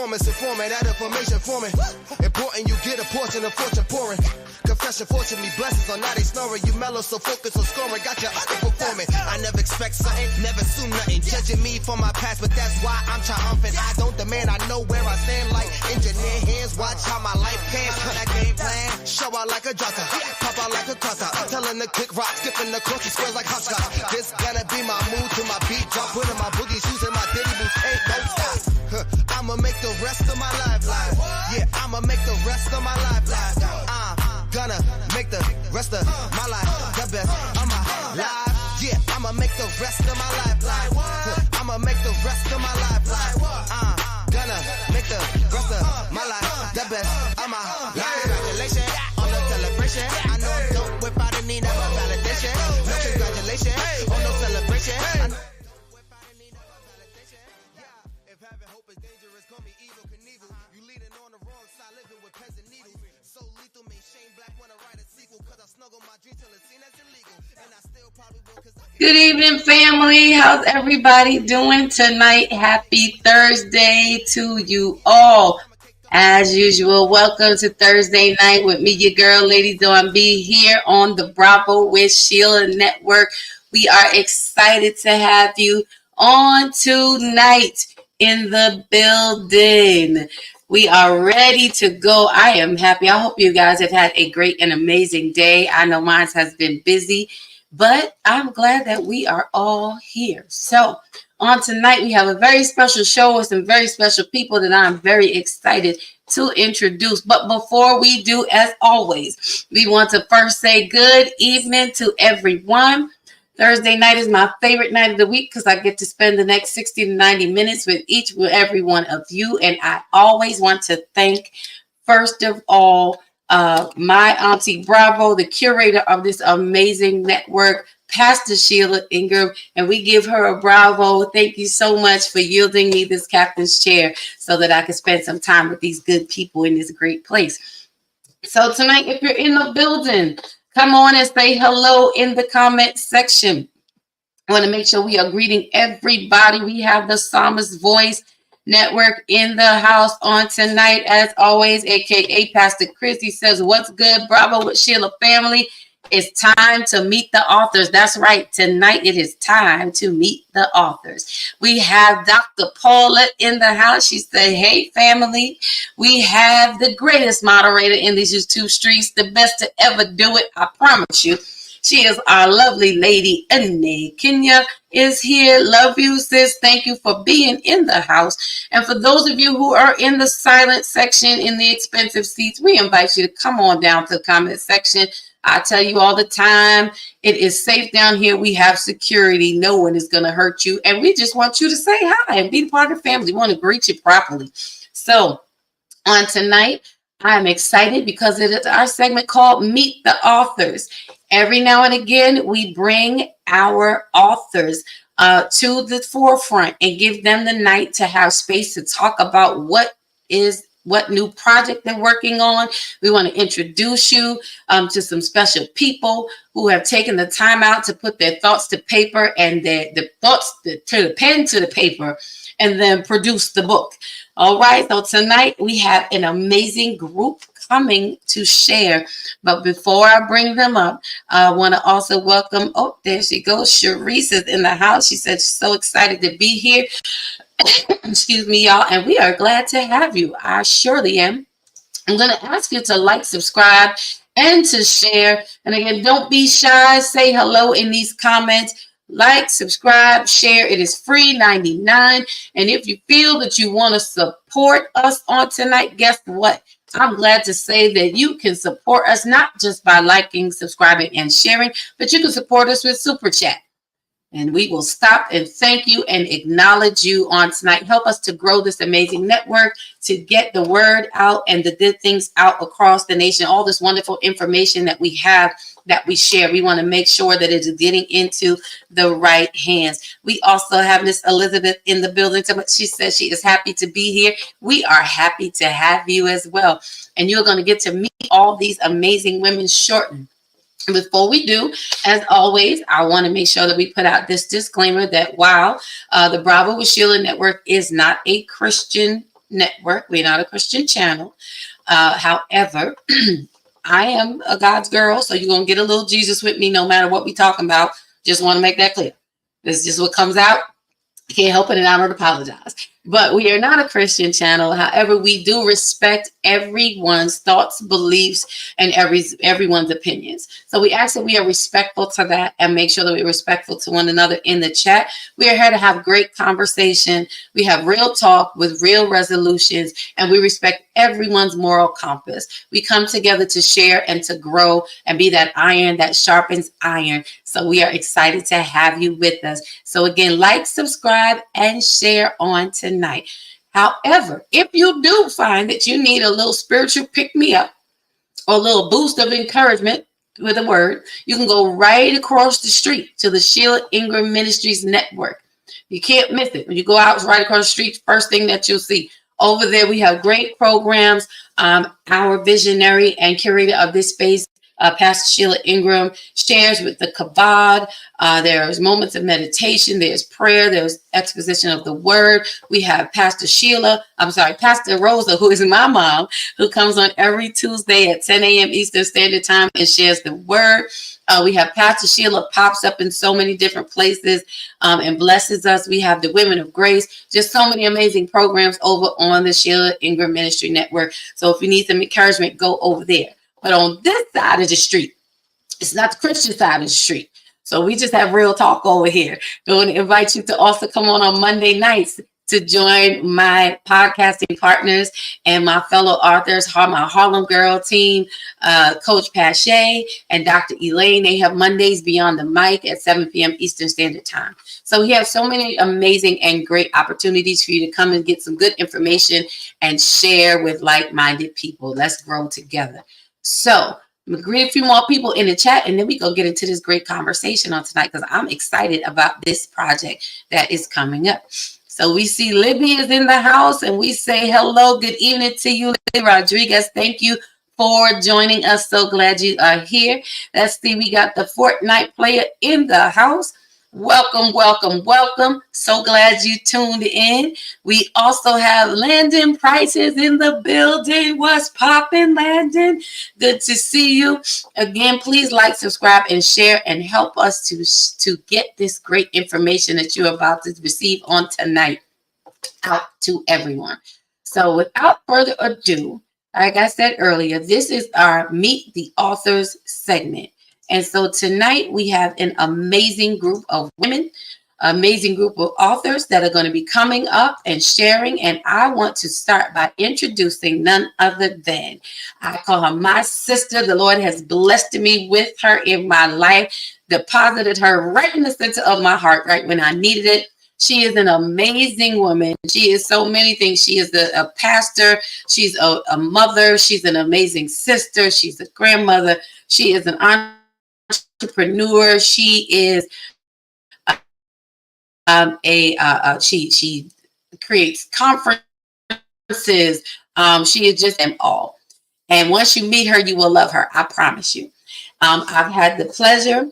performance, informant, that information forming. Important, you get a portion of fortune pouring. Confession, fortunately, blessings on now they snoring. You mellow, so focus on scoring. Got you underperforming. I never expect something, never assume nothing. Judging me for my past, but that's why I'm triumphant. I don't demand, I know where I stand like engineer hands. Watch how my life pans. Cut that game plan. Show out like a jotter, pop out like a cutter. Telling the quick rock, skipping the court, squares like hopscotch. This gonna be my mood to my beat drop. Putting my boogie shoes in my diddy boots, ain't no stop. I'ma make the rest of my life live. Yeah, I'ma make the rest of my life live. Gonna make the rest of my life the best of my life. Yeah, I'ma make the rest of my life live. I'ma make the rest of my life live. Gonna make the rest of my life the best of my life. Congratulations on the celebration. I know I'm dope without a need of a validation. No congratulations on no celebration. I know if having hope is dangerous, call me evil Knievel. You leading on the wrong side, living with peasant needles. So lethal, make Shane Black wanna write a sequel. Cause I snuggle my dream till it's seen as illegal. And I still probably will cause Good evening, family. How's everybody doing tonight? Happy Thursday to you all. As usual, welcome to Thursday night with me, your girl, Lady Dawn B, here on the Bravo with Sheila Network. We are excited to have you on tonight in the building. We are ready to go. I am happy. I hope you guys have had a great and amazing day. I know mine has been busy, but I'm glad that we are all here. So on tonight, we have a very special show with some very special people that I'm very excited to introduce. But before we do, as always, we want to first say good evening to everyone. Thursday night is my favorite night of the week because I get to spend the next 60 to 90 minutes with every one of you. And I always want to thank, first of all, my auntie Bravo, the curator of this amazing network, Pastor Sheila Ingram, and we give her a bravo. Thank you so much for yielding me this captain's chair so that I can spend some time with these good people in this great place. So tonight, if you're in the building, come on and say hello in the comment section. I want to make sure we are greeting everybody. We have the Psalmist Voice Network in the house on tonight, as always, aka Pastor Chris. He says, what's good, Bravo with Sheila family? It's time to meet the authors. That's right. Tonight it is time to meet the authors. We have Dr. Paula in the house. She said, hey, family. We have the greatest moderator in these YouTube streets, the best to ever do it. I promise you. She is our lovely lady, Ane Kenya is here. Love you, sis. Thank you for being in the house. And for those of you who are in the silent section, in the expensive seats, we invite you to come on down to the comment section. I tell you all the time, it is safe down here. We have security. No one is going to hurt you. And we just want you to say hi and be part of the family. We want to greet you properly. So on tonight, I'm excited because it is our segment called Meet the Authors. Every now and again, we bring our authors to the forefront and give them the night to have space to talk about what new project they're working on. We want to introduce you to some special people who have taken the time out to put their thoughts to paper and the thoughts to the pen to the paper and then produce the book. All right. So tonight we have an amazing group coming to share. But before I bring them up, I want to also welcome, oh, there she goes. Sharice is in the house. She said she's so excited to be here. Excuse me, y'all. And we are glad to have you. I surely am. I'm going to ask you to like, subscribe, and to share. And again, don't be shy. Say hello in these comments. Like, subscribe, share. It is free, $99. And if you feel that you want to support us on tonight, guess what? I'm glad to say that you can support us not just by liking, subscribing, and sharing, but you can support us with Super Chat. And we will stop and thank you and acknowledge you on tonight. Help us to grow this amazing network, to get the word out and the good things out across the nation. All this wonderful information that we have, that we share. We want to make sure that it is getting into the right hands. We also have Miss Elizabeth in the building. She says she is happy to be here. We are happy to have you as well. And you're going to get to meet all these amazing women shortly. Before we do, as always, I want to make sure that we put out this disclaimer that while the Bravo with Sheila Network is not a Christian network. We're not a Christian channel. However, I am a God's girl, so you're gonna get a little Jesus with me, no matter what we talking about. Just want to make that clear. This is just what comes out. Can't help it, and I don't apologize. But we are not a Christian channel. However, we do respect everyone's thoughts, beliefs, and everyone's opinions. So we ask that we are respectful to that and make sure that we're respectful to one another in the chat. We are here to have great conversation. We have real talk with real resolutions, and we respect everyone's moral compass. We come together to share and to grow and be that iron that sharpens iron. So we are excited to have you with us. So again, like, subscribe, and share on tonight. However, if you do find that you need a little spiritual pick-me-up or a little boost of encouragement with a word, you can go right across the street to the Sheila Ingram Ministries Network. You can't miss it. When you go out right across the street, first thing that you'll see. Over there, we have great programs. Our visionary and curator of this space, Pastor Sheila Ingram, shares with the Kabod. There's moments of meditation, there's prayer, there's exposition of the word. We have Pastor Rosa, who is my mom, who comes on every Tuesday at 10 a.m. Eastern Standard Time and shares the word. We have Pastor Sheila pops up in so many different places and blesses us. We have the Women of Grace, just so many amazing programs over on the Sheila Ingram Ministry Network. So if you need some encouragement, go over there. But on this side of the street, it's not the Christian side of the street. So we just have real talk over here. I want to invite you to also come on Monday nights to join my podcasting partners and my fellow authors, my Harlem Girl team, Coach Pache and Dr. Elaine. They have Mondays Beyond the Mic at 7 p.m. Eastern Standard Time. So we have so many amazing and great opportunities for you to come and get some good information and share with like-minded people. Let's grow together. So I'm going to greet a few more people in the chat, and then we go get into this great conversation on tonight because I'm excited about this project that is coming up. So we see Libby is in the house, and we say hello, good evening to you, Libby Rodriguez. Thank you for joining us. So glad you are here. Let's see, we got the Fortnite player in the house. Welcome, welcome, welcome. So glad you tuned in. We also have Landon Prices in the building. What's popping, Landon? Good to see you. Again, please like, subscribe, and share and help us to get this great information that you're about to receive on tonight out to everyone. So without further ado, like I said earlier, this is our Meet the Authors segment. And so tonight we have an amazing group of women, amazing group of authors that are going to be coming up and sharing. And I want to start by introducing none other than, I call her my sister. The Lord has blessed me with her in my life, deposited her right in the center of my heart, right when I needed it. She is an amazing woman. She is so many things. She is a pastor. She's a mother. She's an amazing sister. She's a grandmother. She is an entrepreneur. She is she creates conferences. She is just them all. And once you meet her, you will love her. I promise you. I've had the pleasure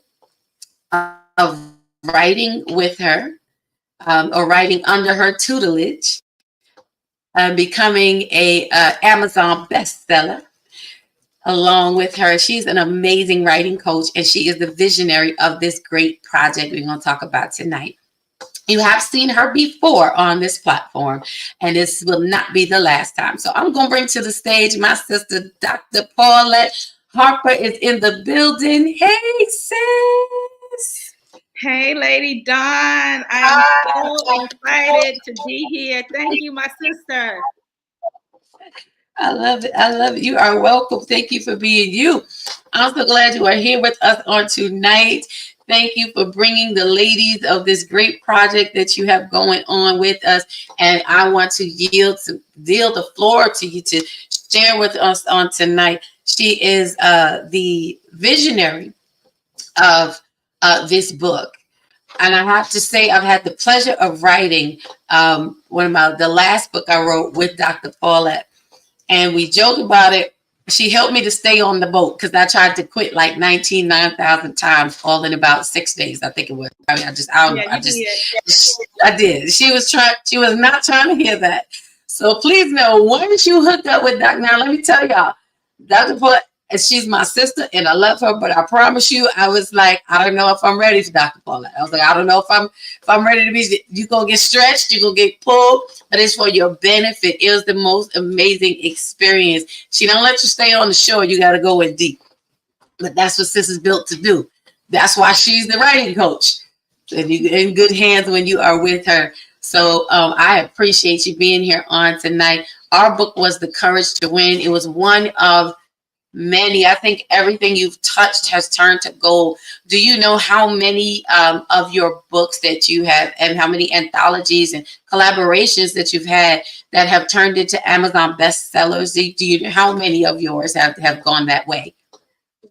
of writing with her or writing under her tutelage, becoming a Amazon bestseller. Along with her, she's an amazing writing coach, and she is the visionary of this great project we're going to talk about tonight. You have seen her before on this platform, and this will not be the last time. So I'm going to bring to the stage my sister, Dr. Paulette Harper is in the building. Hey, sis. Hey, Lady Dawn. I'm so excited to be here. Thank you, my sister. I love it. I love it. You are welcome. Thank you for being you. I'm so glad you are here with us on tonight. Thank you for bringing the ladies of this great project that you have going on with us. And I want to yield the floor to you to share with us on tonight. She is the visionary of this book. And I have to say, I've had the pleasure of writing the last book I wrote with Dr. Paulette. And we joke about it. She helped me to stay on the boat because I tried to quit like 9,000 times, all in about 6 days. I think it was. I did. She was not trying to hear that. So please know, once you hook up with Dr. Now, let me tell y'all, Dr. Paul, and she's my sister and I love her, but I promise you, I was like, I don't know if I'm ready for Dr. Paula. I was like, I don't know if I'm ready to be, you gonna get stretched, you gonna get pulled, but it's for your benefit. It was the most amazing experience. She don't let you stay on the shore, you gotta go in deep. But that's what sis is built to do. That's why she's the writing coach. And you're in good hands when you are with her. So I appreciate you being here on tonight. Our book was The Courage to Win. It was one of many. I think everything you've touched has turned to gold. Do you know how many of your books that you have and how many anthologies and collaborations that you've had that have turned into Amazon bestsellers? Do you know how many of yours have gone that way?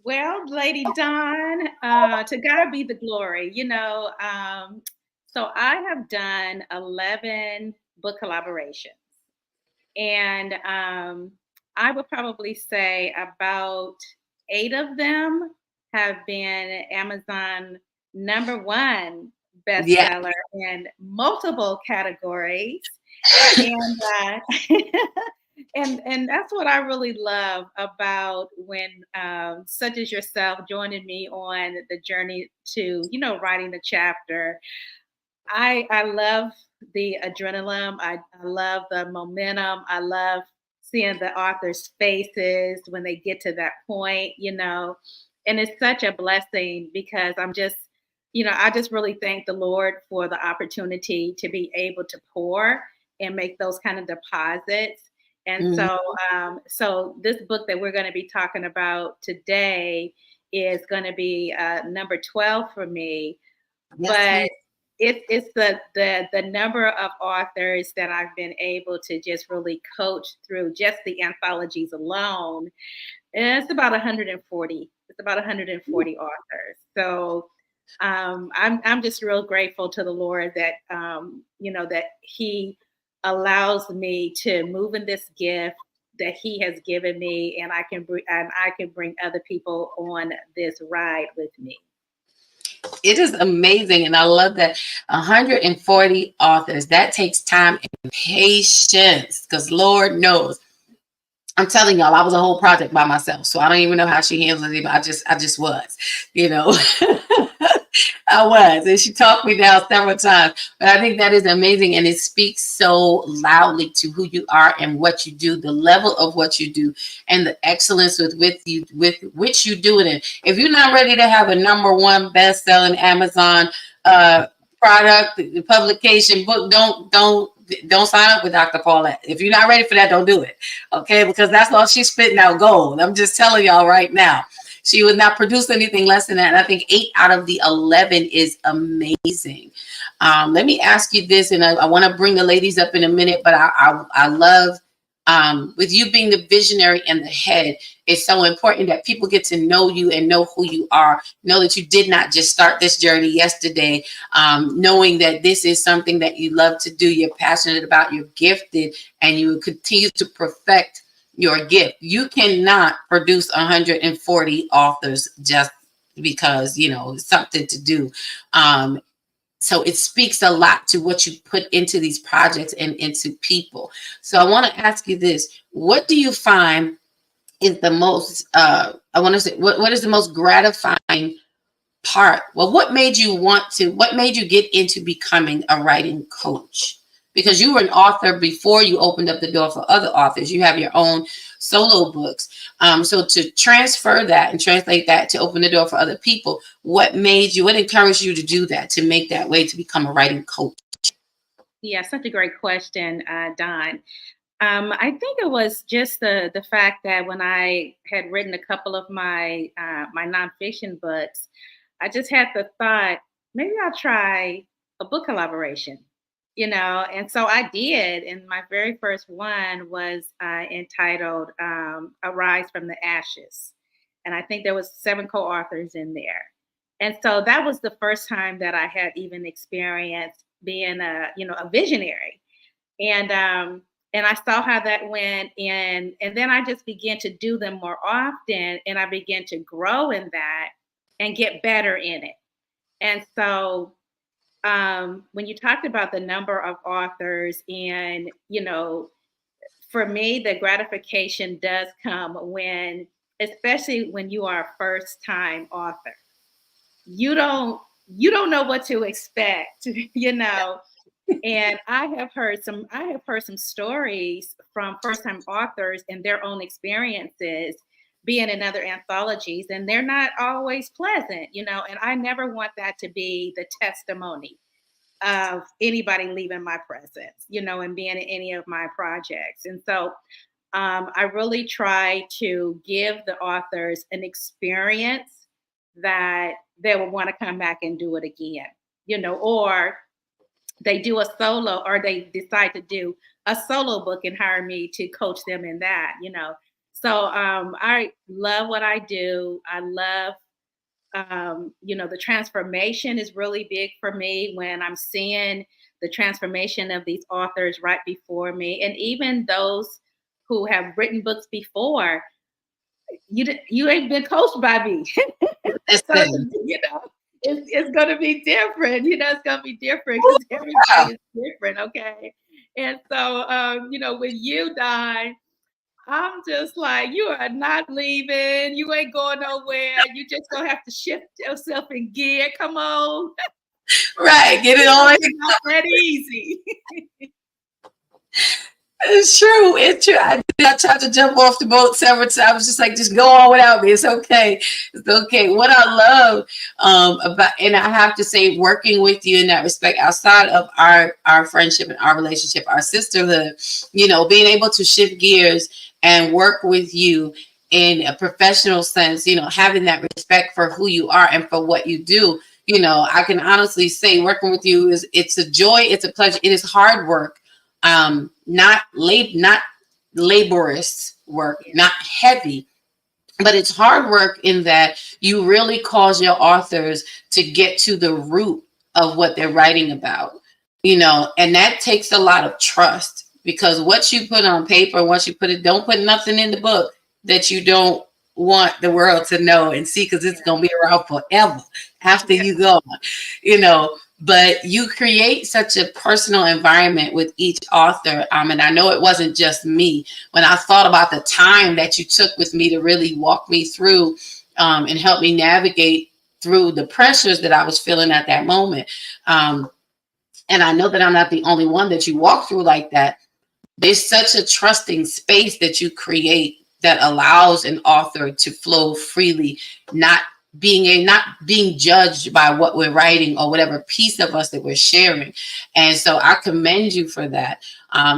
Well, Lady Dawn, to God be the glory. So I have done 11 book collaborations, and I would probably say about 8 of them have been Amazon #1 Yeah. bestseller in multiple categories. And and that's what I really love about when such as yourself joining me on the journey to writing the chapter. I love the adrenaline. I love the momentum. I love seeing the authors' faces when they get to that point. And it's such a blessing because I just really thank the Lord for the opportunity to be able to pour and make those kind of deposits. And Mhm. so this book that we're going to be talking about today is going to be number 12 for me. Yes, But ma'am. it's the number of authors that I've been able to just really coach through just the anthologies alone. And it's about 140. It's about 140 authors. So I'm just real grateful to the Lord that that He allows me to move in this gift that He has given me, and I can bring other people on this ride with me. It is amazing. And I love that 140 authors. That takes time and patience because Lord knows. I'm telling y'all, I was a whole project by myself. So I don't even know how she handles it, but I just was, you know. I was. And she talked me down several times. But I think that is amazing. And it speaks so loudly to who you are and what you do, the level of what you do, and the excellence with which you do it in. If you're not ready to have a #1 best-selling Amazon product, publication, book, don't sign up with Dr. Paulette. If you're not ready for that, don't do it. Okay, because that's all she's spitting out gold. I'm just telling y'all right now. She would not produce anything less than that. And I think 8 out of the 11 is amazing. Let me ask you this, and I want to bring the ladies up in a minute, but I love with you being the visionary and the head, it's so important that people get to know you and know who you are. Know that you did not just start this journey yesterday, knowing that this is something that you love to do, you're passionate about, you're gifted, and you will continue to perfect your gift. You cannot produce 140 authors just because, it's something to do. So it speaks a lot to what you put into these projects and into people. So I want to ask you this. What do you find is the most, I want to say, what is the most gratifying part? Well, what made you get into becoming a writing coach? Because you were an author before you opened up the door for other authors. You have your own solo books. So to transfer that and translate that to open the door for other people, what encouraged you to do that, to make that way to become a writing coach? Yeah, such a great question, Don. I think it was just the fact that when I had written a couple of my nonfiction books, I just had the thought maybe I'll try a book collaboration, and so I did. And my very first one was entitled "Arise from the Ashes," and I think there was 7 co-authors in there. And so that was the first time that I had even experienced being a visionary, and I saw how that went, and then I just began to do them more often, and I began to grow in that and get better in it. And so when you talked about the number of authors and for me, the gratification does come when, especially when you are a first time author, you don't you don't know what to expect, you know. And I have heard some stories from first time authors and their own experiences being in other anthologies, and they're not always pleasant, you know. And I never want that to be the testimony of anybody leaving my presence, you know, and being in any of my projects. And so I really try to give the authors an experience that they will want to come back and do it again, you know, or they do a solo, or they decide to do a solo book and hire me to coach them in that, you know. So I love what I do. I love, you know, the transformation is really big for me when I'm seeing the transformation of these authors right before me, and even those who have written books before. You ain't been coached by me, so Listen, you know it's going to be different. You know, it's going to be different because everybody is different. Okay, and so you know, with you, Don, I'm just like, you are not leaving. You ain't going nowhere. You just gonna have to shift yourself in gear. Come on. right, get it You know, on. it's not that easy. It's true. It's true. I tried to jump off the boat several times. I was just like, just go on without me. It's okay. It's okay. What I love about, and I have to say, working with you in that respect, outside of our friendship and our relationship, our sisterhood, you know, being able to shift gears and work with you in a professional sense, you know, having that respect for who you are and for what you do. You know, I can honestly say working with you it's a joy, it's a pleasure. It is hard work, not laborious work, Yeah. not heavy, but it's hard work in that you really cause your authors to get to the root of what they're writing about, you know, and that takes a lot of trust, because what you put on paper, once you put it, don't put nothing in the book that you don't want the world to know and see, because it's Yeah. going to be around forever after Yeah. you go, you know. But you create such a personal environment with each author, and I know it wasn't just me. When I thought about the time that you took with me to really walk me through, and help me navigate through the pressures that I was feeling at that moment, and I know that I'm not the only one that you walk through like that. There's such a trusting space that you create that allows an author to flow freely, not being judged by what we're writing or whatever piece of us that we're sharing. And so I commend you for that.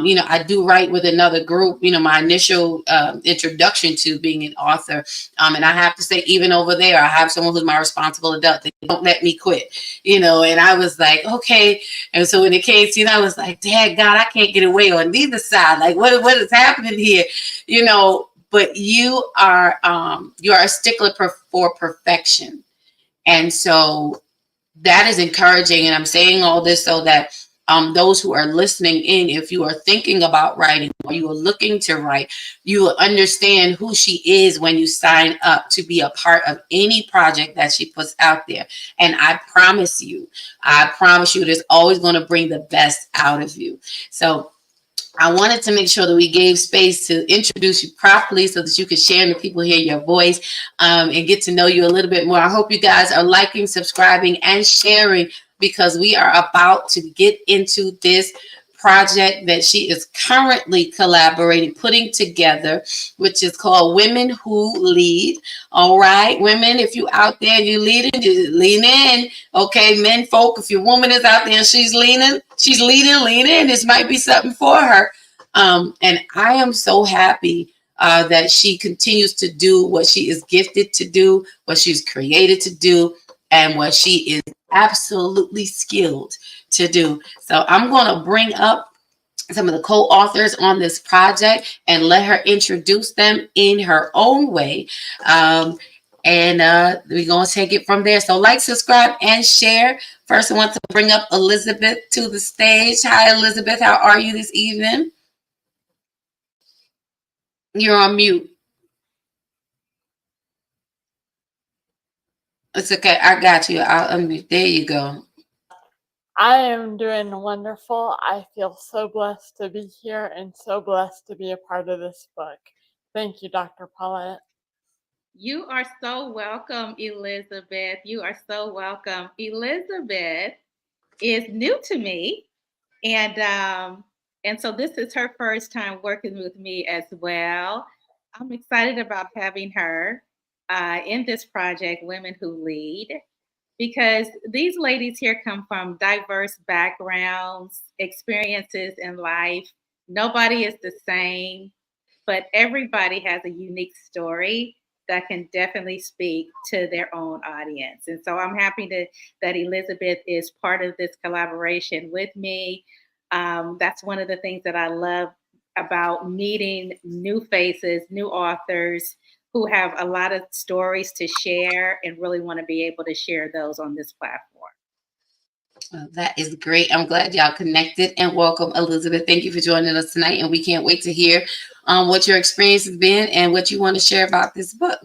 You know, I do write with another group, you know, my initial introduction to being an author. And I have to say, even over there, I have someone who's my responsible adult. They don't let me quit, you know, and I was like, okay. And so when it came to, you know, I was like, Dad, God, I can't get away on neither side. Like, what is happening here? You know, but you are a stickler for perfection. And so that is encouraging. And I'm saying all this so that those who are listening in, if you are thinking about writing or you are looking to write, you will understand who she is when you sign up to be a part of any project that she puts out there. And I promise you, it is always going to bring the best out of you. So I wanted to make sure that we gave space to introduce you properly so that you could share and the people hear your voice, and get to know you a little bit more. I hope you guys are liking, subscribing, and sharing, because we are about to get into this project that she is currently collaborating, putting together, which is called Women Who Lead. All right, women, if you out there, you leading, you lean in. Okay, men folk, if your woman is out there and she's leading, lean in. This might be something for her. And I am so happy that she continues to do what she is gifted to do, what she's created to do, and what she is absolutely skilled to do. So I'm going to bring up some of the co-authors on this project and let her introduce them in her own way. And we're going to take it from there. So like, subscribe, and share. First, I want to bring up Elizabeth to the stage. Hi, Elizabeth. How are you this evening? You're on mute. It's okay. I got you. I'll unmute. There you go. I am doing wonderful. I feel so blessed to be here and so blessed to be a part of this book. Thank you, Dr. Paulette. You are so welcome, Elizabeth. You are so welcome. Elizabeth is new to me, and so this is her first time working with me as well. I'm excited about having her in this project, Women Who Lead, because these ladies here come from diverse backgrounds, experiences in life. Nobody is the same, but everybody has a unique story that can definitely speak to their own audience. And so I'm happy that Elizabeth is part of this collaboration with me. That's one of the things that I love about meeting new faces, new authors who have a lot of stories to share and really want to be able to share those on this platform. That is great. I'm glad y'all connected, and welcome, Elizabeth. Thank you for joining us tonight, and we can't wait to hear what your experience has been and what you want to share about this book.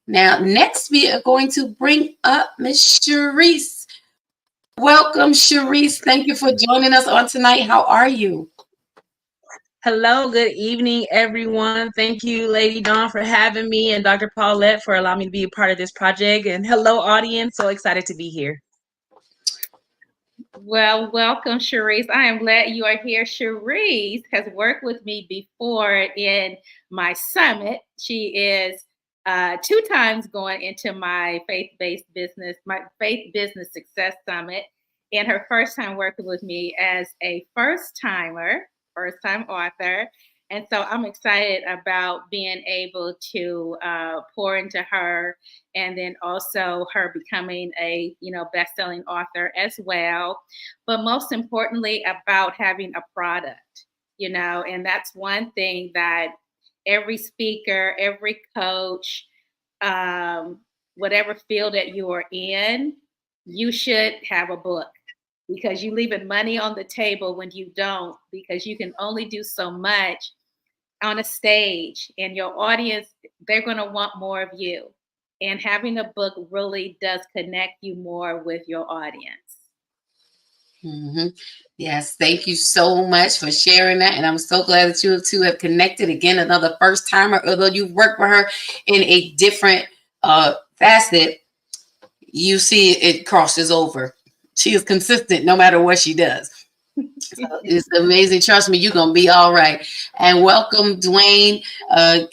Now, next we are going to bring up Miss Sharice. Welcome, Sharice. Thank you for joining us on tonight. How are you? Hello, good evening, everyone. Thank you, Lady Dawn, for having me, and Dr. Paulette for allowing me to be a part of this project. And hello, audience. So excited to be here. Well, welcome, Sharice. I am glad you are here. Sharice has worked with me before in my summit. She is 2 times going into my my faith business success summit, and her first time working with me as a first time author. And so I'm excited about being able to pour into her, and then also her becoming a best-selling author as well. But most importantly, about having a product, and that's one thing that every speaker, every coach, whatever field that you are in, you should have a book, because you're leaving money on the table when you don't, because you can only do so much on a stage, and your audience, they're going to want more of you. And having a book really does connect you more with your audience. Mm-hmm. Yes, thank you so much for sharing that. And I'm so glad that you two have connected again, another first timer, although you've worked with her in a different facet. You see it crosses over. She is consistent no matter what she does. So it's amazing. Trust me, you're going to be all right. And welcome, Dwayne.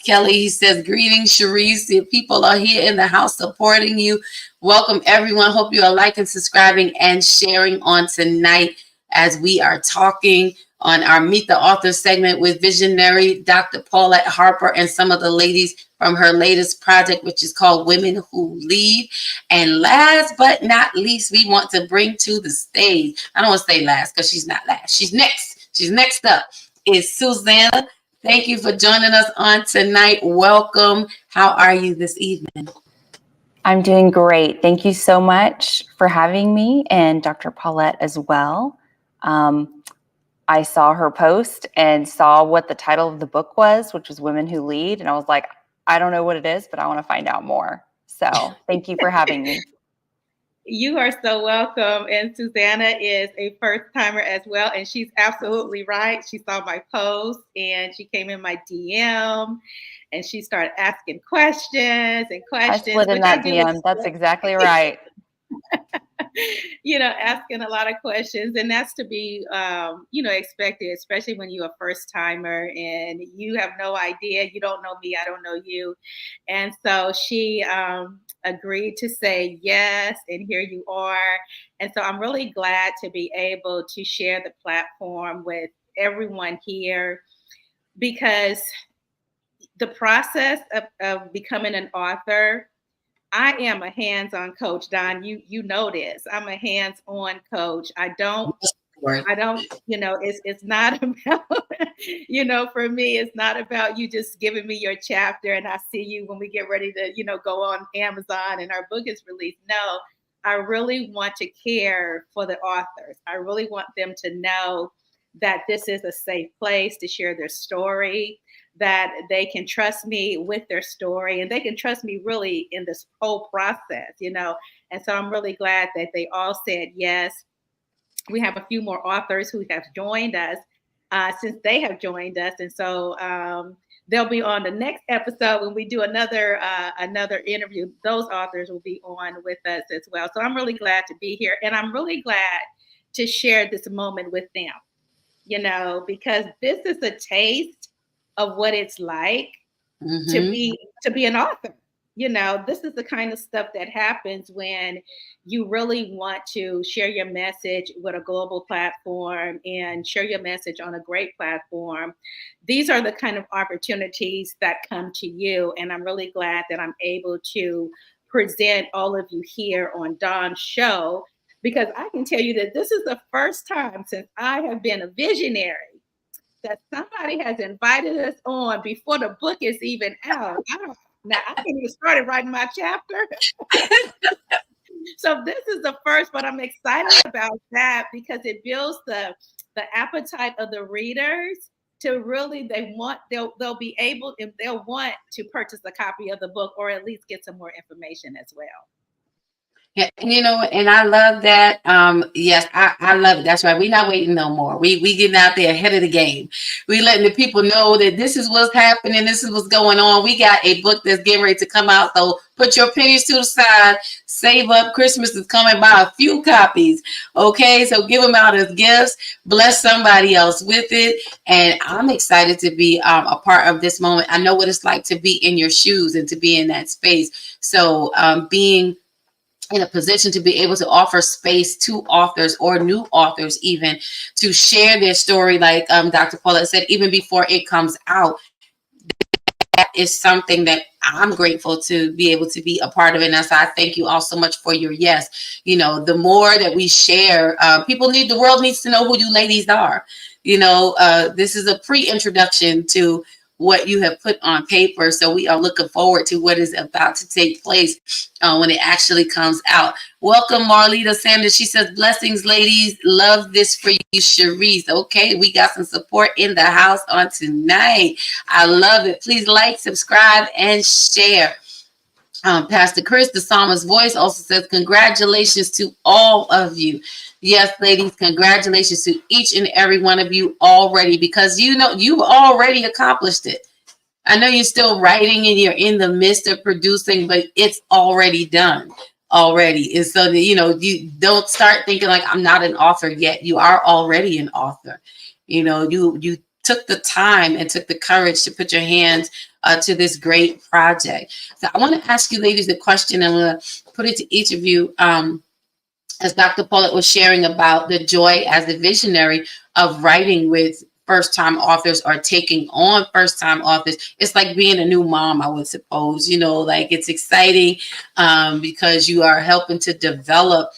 Kelly, he says, greetings, Sharice. The people are here in the house supporting you. Welcome, everyone. Hope you are liking, subscribing, and sharing on tonight as we are talking on our Meet the Author segment with visionary Dr. Paulette Harper and some of the ladies from her latest project, which is called Women Who Lead. And last but not least, we want to bring to the stage, I don't want to say last because she's not last. She's next. She's next up is Susanna. Thank you for joining us on tonight. Welcome. How are you this evening? I'm doing great. Thank you so much for having me, and Dr. Paulette as well. I saw her post and saw what the title of the book was, which was Women Who Lead. And I was like, I don't know what it is, but I want to find out more. So thank you for having me. You are so welcome. And Susanna is a first timer as well. And she's absolutely right. She saw my post and she came in my DM and she started asking questions and questions. I slid in that DM. That's exactly right. Asking a lot of questions, and that's to be, expected, especially when you're a first timer and you have no idea. You don't know me, I don't know you. And so she agreed to say yes, and here you are. And so I'm really glad to be able to share the platform with everyone here, because the process of becoming an author, I am a hands-on coach, Don. You know this. I'm a hands-on coach. I don't, it's not about, for me, it's not about you just giving me your chapter and I see you when we get ready to, go on Amazon and our book is released. No, I really want to care for the authors. I really want them to know that this is a safe place to share their story, that they can trust me with their story, and they can trust me really in this whole process. And so I'm really glad that they all said yes. we have a few more authors who have joined us since they have joined us, and so they'll be on the next episode when we do another interview. Those authors will be on with us as well. So I'm really glad to be here, and I'm really glad to share this moment with them. Because this is a taste of what it's like to be an author. This is the kind of stuff that happens when you really want to share your message with a global platform and share your message on a great platform. These are the kind of opportunities that come to you, and I'm really glad that I'm able to present all of you here on Dawn's show, because I can tell you that this is the first time since I have been a visionary that somebody has invited us on before the book is even out. I haven't even started writing my chapter. So this is the first, but I'm excited about that because it builds the appetite of the readers to really, they'll be able, if they'll want to purchase a copy of the book or at least get some more information as well. Yeah, and I love that. Yes, I love it. That's right. We're not waiting no more. We getting out there ahead of the game. We letting the people know that this is what's happening. This is what's going on. We got a book that's getting ready to come out. So put your pennies to the side. Save up. Christmas is coming. Buy a few copies. Okay, so give them out as gifts. Bless somebody else with it. And I'm excited to be a part of this moment. I know what it's like to be in your shoes and to be in that space. So being in a position to be able to offer space to authors or new authors even to share their story, like Dr. Paulette said, even before it comes out. That is something that I'm grateful to be able to be a part of. And so I thank you all so much for your yes. The more that we share, the world needs to know who you ladies are. This is a pre-introduction to what you have put on paper. So we are looking forward to what is about to take place when it actually comes out. Welcome, Marlita Sanders. She says, blessings, ladies. Love this for you, Cherise. Okay, we got some support in the house on tonight. I love it. Please like, subscribe, and share. Pastor Chris, the Psalmist Voice, also says, congratulations to all of you. Yes, ladies, congratulations to each and every one of you already, because you've already accomplished it. I know you're still writing and you're in the midst of producing, but it's already done already. And so that, you don't start thinking like, I'm not an author yet. You are already an author. You took the time and took the courage to put your hands to this great project. So I want to ask you ladies a question. I'm going to put it to each of you. As Dr. Paulette was sharing about the joy as a visionary of writing with first-time authors or taking on first-time authors. It's like being a new mom, I would suppose. It's exciting because you are helping to develop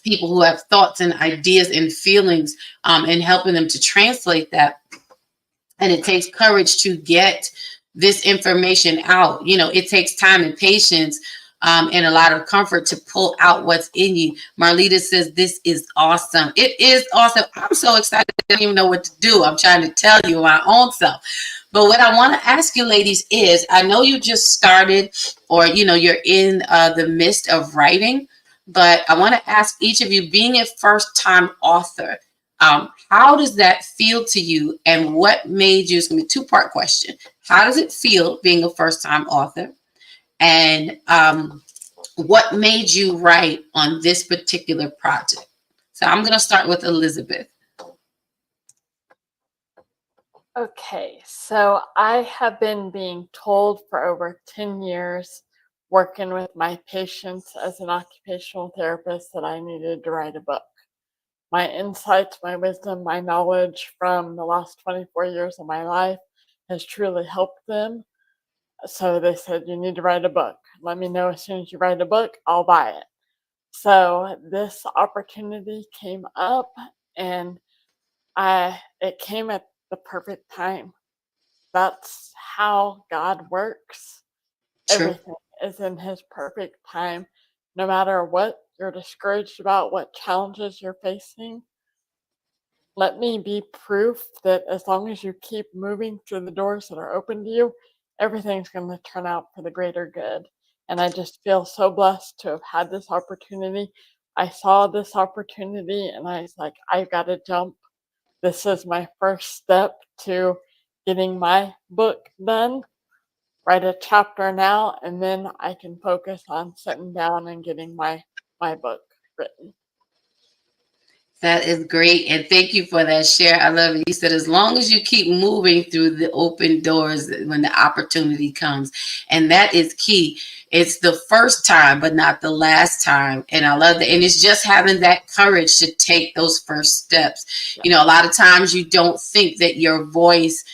people who have thoughts and ideas and feelings and helping them to translate that. And it takes courage to get this information out. It takes time and patience and a lot of comfort to pull out what's in you. Marlita says, this is awesome. It is awesome. I'm so excited. I don't even know what to do. I'm trying to tell you my own self. But what I want to ask you ladies is, I know you just started or, you're in the midst of writing, but I want to ask each of you, being a first-time author, how does that feel to you? And what made you, it's going to be a two-part question. How does it feel being a first-time author? And what made you write on this particular project? So I'm going to start with Elizabeth. Okay, so I have been being told for over 10 years, working with my patients as an occupational therapist, that I needed to write a book. My insights, my wisdom, my knowledge from the last 24 years of my life has truly helped them. So they said, you need to write a book. Let me know as soon as you write a book, I'll buy it. So this opportunity came up, and it came at the perfect time. That's how God works. Sure. Everything is in his perfect time. No matter what you're discouraged about, what challenges you're facing, let me be proof that as long as you keep moving through the doors that are open to you, everything's going to turn out for the greater good. And I just feel so blessed to have had this opportunity. I saw this opportunity and I was like, I gotta jump. This is my first step to getting my book done. Write a chapter now, and then I can focus on sitting down and getting my book written. That is great. And thank you for that share. I love it. You said, as long as you keep moving through the open doors when the opportunity comes. And that is key. It's the first time, but not the last time. And I love that. And it's just having that courage to take those first steps. Yeah. You know, a lot of times you don't think that your voice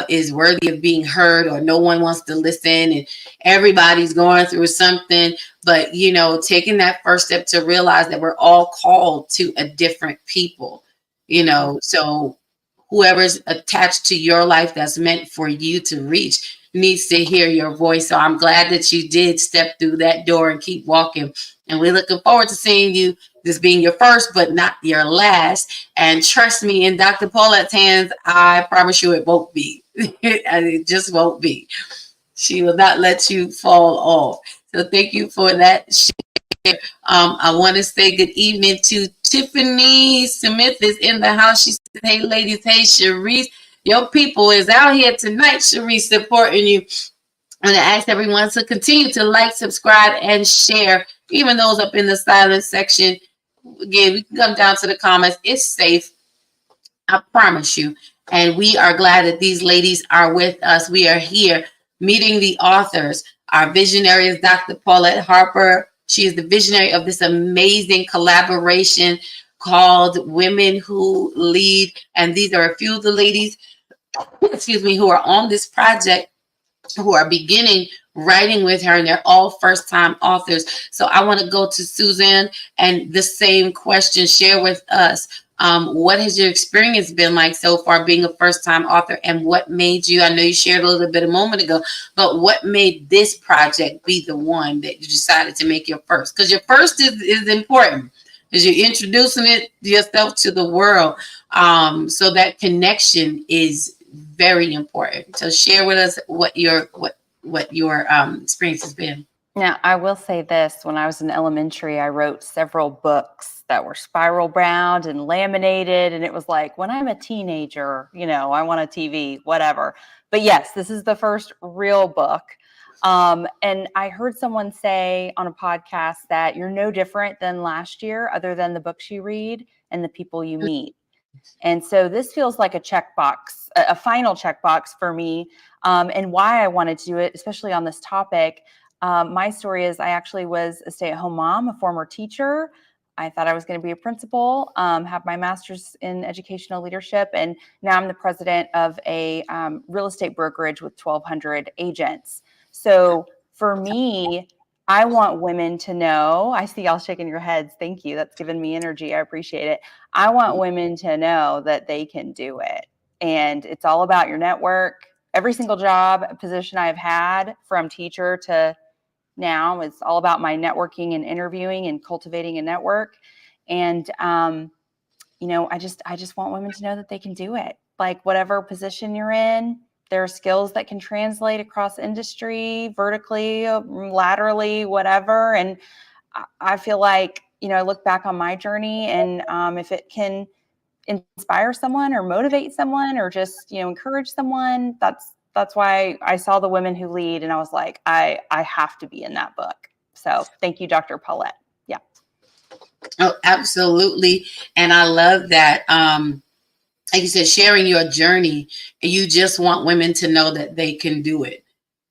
is worthy of being heard, or no one wants to listen, and everybody's going through something. But, you know, taking that first step to realize that we're all called to a different people, you know, so whoever's attached to your life that's meant for you to reach needs to hear your voice. So I'm glad that you did step through that door and keep walking. And we're looking forward to seeing you, this being your first, but not your last. And trust me, in Dr. Paulette's hands, I promise you it won't be. It just won't be. She will not let you fall off. So thank you for that share. I want to say good evening to Tiffany Smith is in the house. She said, hey, ladies. Hey, Sharice. Your people is out here tonight, Sharice, supporting you. I'm going to ask everyone to continue to like, subscribe, and share, even those up in the silent section. Again, we can come down to the comments. It's safe. I promise you. And we are glad that these ladies are with us. We are here meeting the authors. Our visionary is Dr. Paulette Harper. She is the visionary of this amazing collaboration called Women Who Lead. And these are a few of the ladies, excuse me, who are on this project, who are beginning writing with her, and they're all first-time authors. So I want to go to Suzanne, and the same question. Share with us, what has your experience been like so far being a first-time author, and what made you, I know you shared a little bit a moment ago, but what made this project be the one that you decided to make your first? Because your first is important, because you're introducing it yourself to the world. So that connection is very important. So share with us what your experience has been. Now, I will say this. When I was in elementary, I wrote several books that were spiral bound and laminated. And it was like, when I'm a teenager, you know, I want a TV, whatever. But yes, this is the first real book. And I heard someone say on a podcast that you're no different than last year, other than the books you read and the people you meet. And so this feels like a checkbox, a final checkbox for me, and why I wanted to do it, especially on this topic. My story is I actually was a stay-at-home mom, a former teacher. I thought I was going to be a principal, have my master's in educational leadership, and now I'm the president of a real estate brokerage with 1,200 agents. So for me, I want women to know, I see y'all shaking your heads. Thank you. That's given me energy. I appreciate it. I want women to know that they can do it. And it's all about your network. Every single job position I've had, from teacher to now, is all about my networking and interviewing and cultivating a network. And, you know, I just want women to know that they can do it. Like, whatever position you're in, there are skills that can translate across industry, vertically, laterally, whatever. And I feel like, you know, I look back on my journey, and if it can inspire someone or motivate someone or just, you know, encourage someone, that's why I saw the Women Who Lead, and I was like, I have to be in that book. So thank you, Dr. Paulette. Yeah. Oh, absolutely. And I love that. Like you said, sharing your journey, and you just want women to know that they can do it,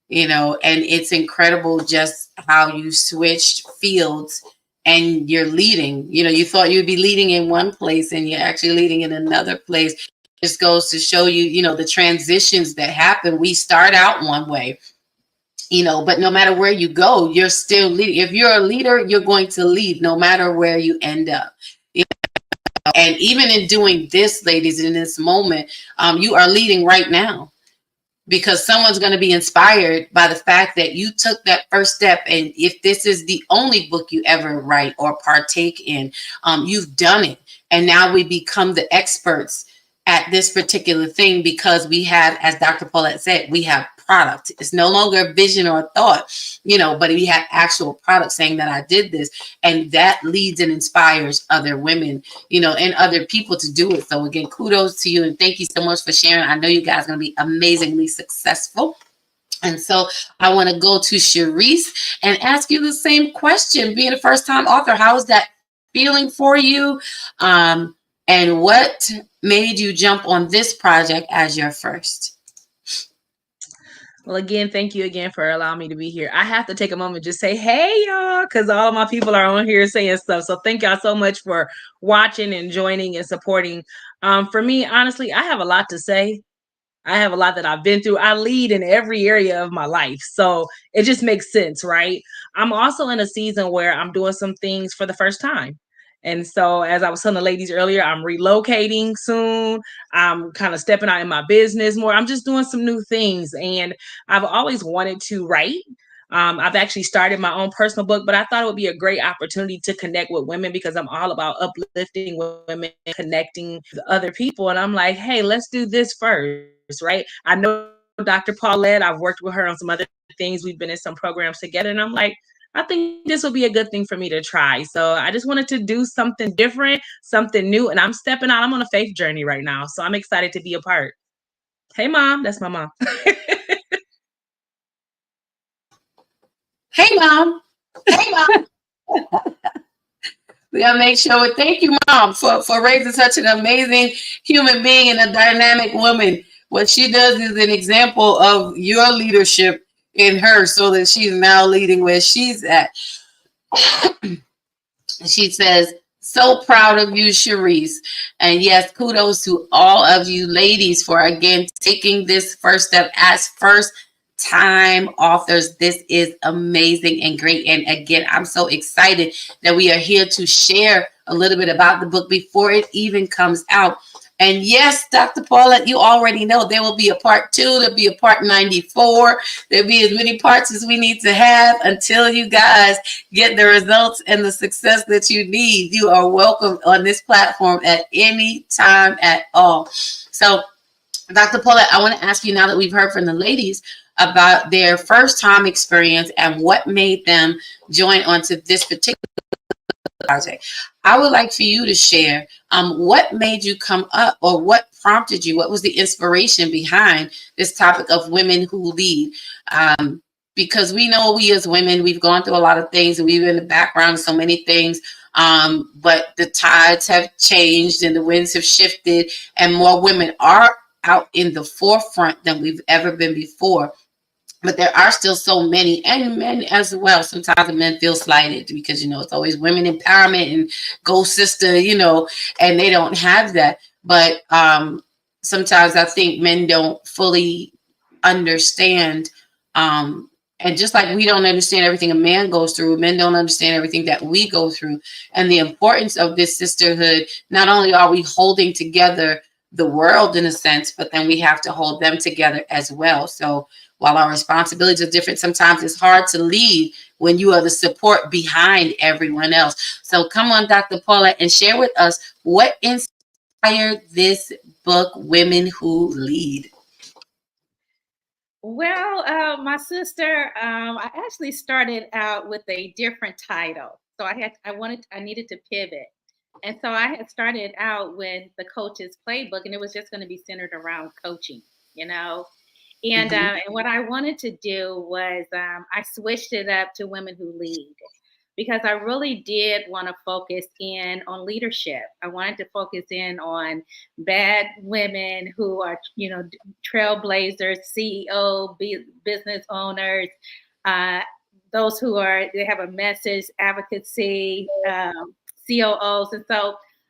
you know. And it's incredible just how you switched fields and you're leading. You know, you thought you'd be leading in one place and you're actually leading in another place. It just goes to show you, you know, the transitions that happen. We start out one way, you know, but no matter where you go, you're still leading. If you're a leader, you're going to lead no matter where you end up. And even in doing this, ladies, in this moment, you are leading right now, because someone's going to be inspired by the fact that you took that first step. And if this is the only book you ever write or partake in, you've done it. And now we become the experts at this particular thing, because we have, as Dr. Paulette said, we have product. It's no longer a vision or a thought, but we have actual product saying that I did this. And that leads and inspires other women, and other people to do it. So again, kudos to you. And thank you so much for sharing. I know you guys are going to be amazingly successful. And so I want to go to Sharice and ask you the same question. Being a first-time author, how is that feeling for you? And what made you jump on this project as your first? Well, again, thank you again for allowing me to be here. I have to take a moment and just say, hey, y'all, because all of my people are on here saying stuff. So thank y'all so much for watching and joining and supporting. For me, honestly, I have a lot to say. I have a lot that I've been through. I lead in every area of my life. So it just makes sense, right? I'm also in a season where I'm doing some things for the first time. And so, as I was telling the ladies earlier, I'm relocating soon. I'm kind of stepping out in my business more. I'm just doing some new things. And I've always wanted to write. I've actually started my own personal book, but I thought it would be a great opportunity to connect with women because I'm all about uplifting women, connecting with other people. And I'm like, hey, let's do this first, right? I know Dr. Paulette. I've worked with her on some other things. We've been in some programs together. And I'm like, I think this will be a good thing for me to try. So I just wanted to do something different, something new. And I'm stepping out. I'm on a faith journey right now. So I'm excited to be a part. Hey, Mom. That's my mom. Hey, Mom. Hey, Mom. We gotta make sure. Thank you, Mom, for raising such an amazing human being and a dynamic woman. What she does is an example of your leadership in her, so that she's now leading where she's at. She says, so proud of you, Sharice. And yes, kudos to all of you ladies for, again, taking this first step as first time authors. This is amazing and great. And again, I'm so excited that we are here to share a little bit about the book before it even comes out. And yes, Dr. Paulette, you already know there will be a part 2, there'll be a part 94. There'll be as many parts as we need to have until you guys get the results and the success that you need. You are welcome on this platform at any time at all. So, Dr. Paulette, I want to ask you, now that we've heard from the ladies about their first time experience and what made them join onto this particular project, I would like for you to share what made you come up, or what prompted you, what was the inspiration behind this topic of women who lead? Because we know, we as women, we've gone through a lot of things, and we've been in the background of so many things, but the tides have changed and the winds have shifted, and more women are out in the forefront than we've ever been before. But there are still so many, and men as well. Sometimes the men feel slighted because, it's always women empowerment and go sister, and they don't have that. But sometimes I think men don't fully understand. And just like we don't understand everything a man goes through, men don't understand everything that we go through. And the importance of this sisterhood, not only are we holding together the world in a sense, but then we have to hold them together as well. So while our responsibilities are different, sometimes it's hard to lead when you are the support behind everyone else. So come on, Dr. Paulette, and share with us what inspired this book, Women Who Lead. Well, my sister, I actually started out with a different title. So I needed to pivot. And so I had started out with the Coach's Playbook, and it was just going to be centered around coaching, And what I wanted to do was I switched it up to Women Who Lead, because I really did want to focus in on leadership. I wanted to focus in on bad women who are, trailblazers, CEO, business owners, those who they have a message, advocacy, COOs,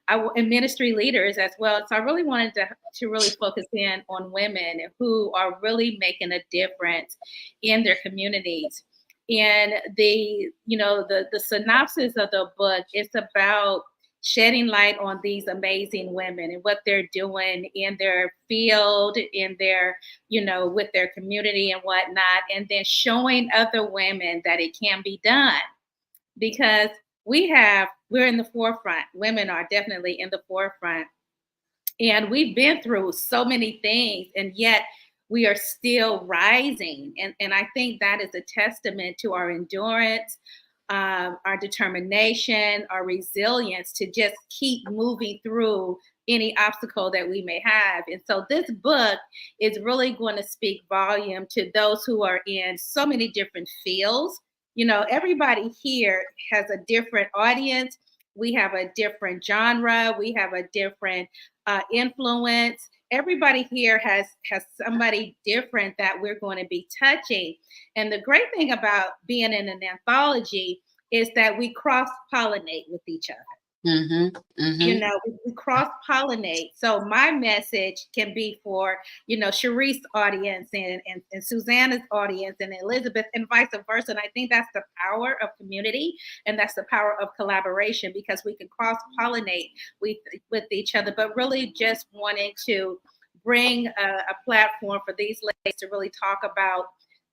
and ministry leaders as well. So I really wanted to really focus in on women who are really making a difference in their communities. And the synopsis of the book is about shedding light on these amazing women and what they're doing in their field, in their, with their community and whatnot, and then showing other women that it can be done. Because we're in the forefront. Women are definitely in the forefront. And we've been through so many things, and yet we are still rising. And I think that is a testament to our endurance, our determination, our resilience to just keep moving through any obstacle that we may have. And so this book is really going to speak volume to those who are in so many different fields. You know, everybody here has a different audience. We have a different genre. We have a different influence. Everybody here has somebody different that we're going to be touching. And the great thing about being in an anthology is that we cross pollinate with each other. Mm-hmm, mm-hmm. You know, we cross pollinate. So my message can be for, you know, Sharice's audience and Susanna's audience and Elizabeth and vice versa. And I think that's the power of community and that's the power of collaboration, because we can cross pollinate with each other, but really just wanting to bring a platform for these ladies to really talk about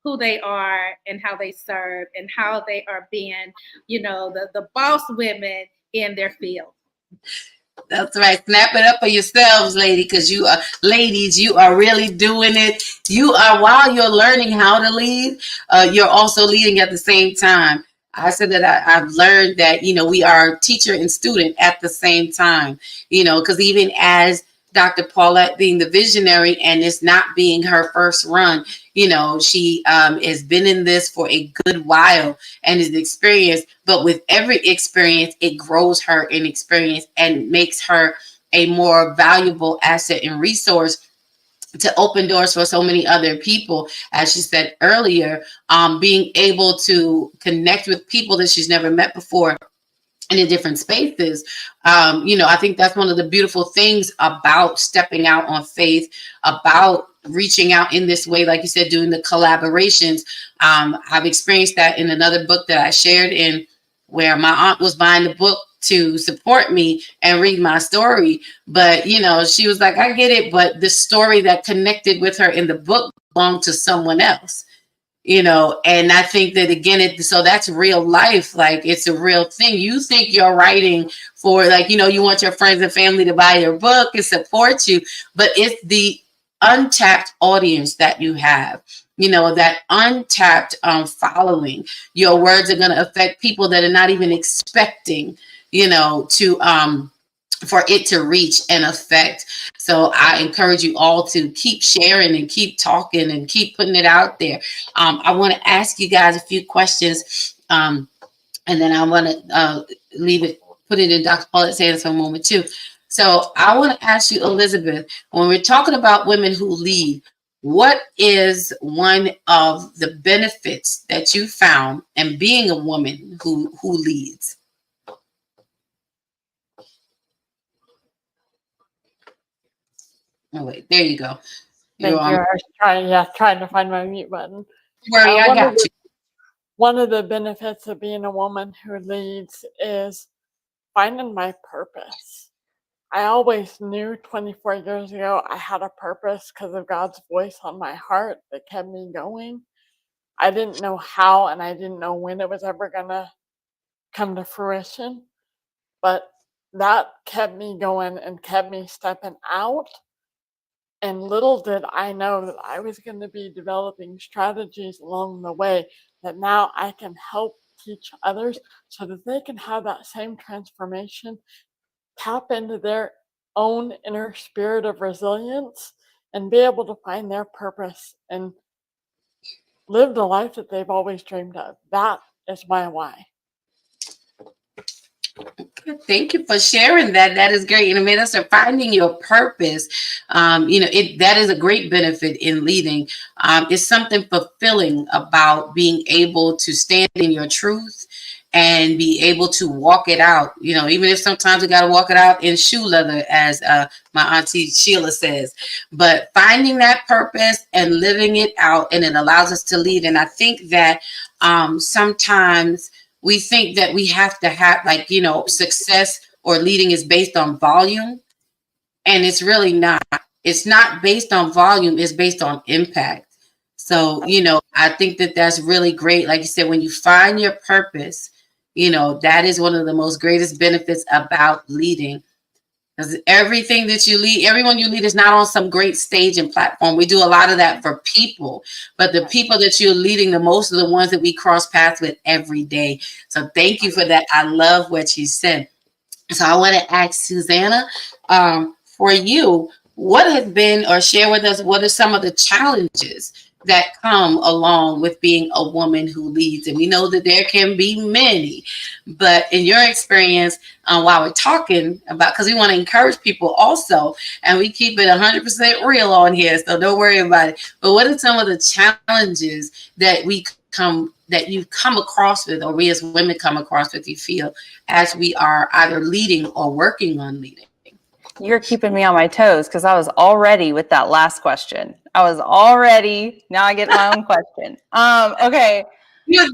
who they are and how they serve and how they are being, you know, the boss women in their field. That's right. Snap it up for yourselves, ladies, you are really doing it. You are, while you're learning how to lead, you're also leading at the same time. I said that I've learned that, you know, we are teacher and student at the same time, you know, because even as Dr. Paulette being the visionary and it's not being her first run, you know, she has been in this for a good while and is experienced. But with every experience, it grows her in experience and makes her a more valuable asset and resource to open doors for so many other people. As she said earlier, being able to connect with people that she's never met before and in different spaces. You know, I think that's one of the beautiful things about stepping out on faith, about reaching out in this way, like you said, doing the collaborations. I've experienced that in another book that I shared in, where my aunt was buying the book to support me and read my story. But, you know, she was like, I get it, but the story that connected with her in the book belonged to someone else. You know, and I think that again, so that's real life. Like, it's a real thing. You think you're writing for, like, you know, you want your friends and family to buy your book and support you, but it's the untapped audience that you have, you know, that untapped following. Your words are going to affect people that are not even expecting, you know, to for it to reach and affect. So I encourage you all to keep sharing and keep talking and keep putting it out there. I want to ask you guys a few questions, and then I want to put it in Dr. Paulette's hands for a moment too. So I want to ask you, Elizabeth, when we're talking about women who lead, what is one of the benefits that you found in being a woman who leads? Oh, wait, there you go. Thank you. I was trying to find my mute button. Worry, I got you. One of the benefits of being a woman who leads is finding my purpose. I always knew 24 years ago I had a purpose because of God's voice on my heart that kept me going. I didn't know how and I didn't know when it was ever going to come to fruition, but that kept me going and kept me stepping out. And little did I know that I was going to be developing strategies along the way that now I can help teach others so that they can have that same transformation, tap into their own inner spirit of resilience, and be able to find their purpose and live the life that they've always dreamed of. That is my why. Thank you for sharing that. That is great. And Minister, finding your purpose, you know, that is a great benefit in leading. It's something fulfilling about being able to stand in your truth and be able to walk it out. You know, even if sometimes we got to walk it out in shoe leather, as my auntie Sheila says, but finding that purpose and living it out, and it allows us to lead. And I think that sometimes we think that we have to have, like, you know, success or leading is based on volume. And it's really not. It's not based on volume. It's based on impact. So, you know, I think that that's really great. Like you said, when you find your purpose, you know, that is one of the most greatest benefits about leading. Because everything that you lead, everyone you lead is not on some great stage and platform. We do a lot of that for people, but the people that you're leading the most are the ones that we cross paths with every day. So thank you for that. I love what you said. So I want to ask Susanna, for you, what has been, or share with us, what are some of the challenges that come along with being a woman who leads? And we know that there can be many, but in your experience, while we're talking about, because we want to encourage people also, and we keep it 100% real on here, so don't worry about it. But what are some of the challenges that you come across with, or we as women come across with, you feel, as we are either leading or working on leading? You're keeping me on my toes because I was already with that last question. I was already, now I get my own question. Okay. You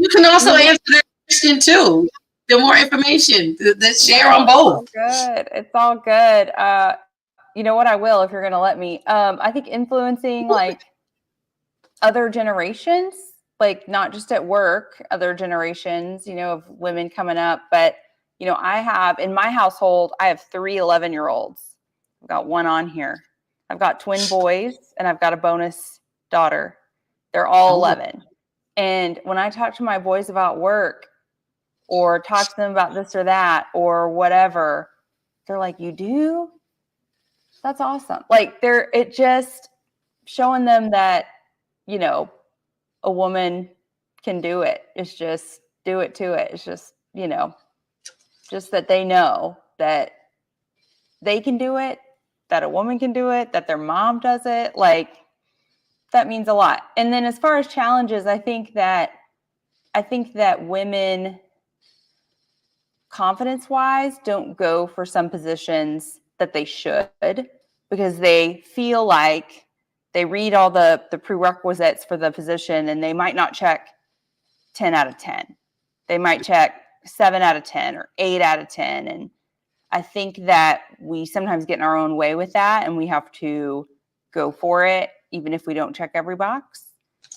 can also answer that question too. The more information, let's share on both. It's all good. You know what, I will, if you're going to let me. I think influencing like other generations, like not just at work, other generations, of women coming up. But, I have, in my household, I have 3 11-year-olds. I've got one on here. I've got twin boys and I've got a bonus daughter. They're all 11. And when I talk to my boys about work or talk to them about this or that or whatever, they're like, "You do? That's awesome." Like it just showing them that, a woman can do it. It's just do it to it. It's just, just that they know that they can do it, that a woman can do it, that their mom does it. Like that means a lot. And then as far as challenges, I think that women, confidence wise, don't go for some positions that they should, because they feel like they read all the prerequisites for the position and they might not check 10 out of 10. They might check 7 out of 10 or 8 out of 10. And I think that we sometimes get in our own way with that, and we have to go for it, even if we don't check every box.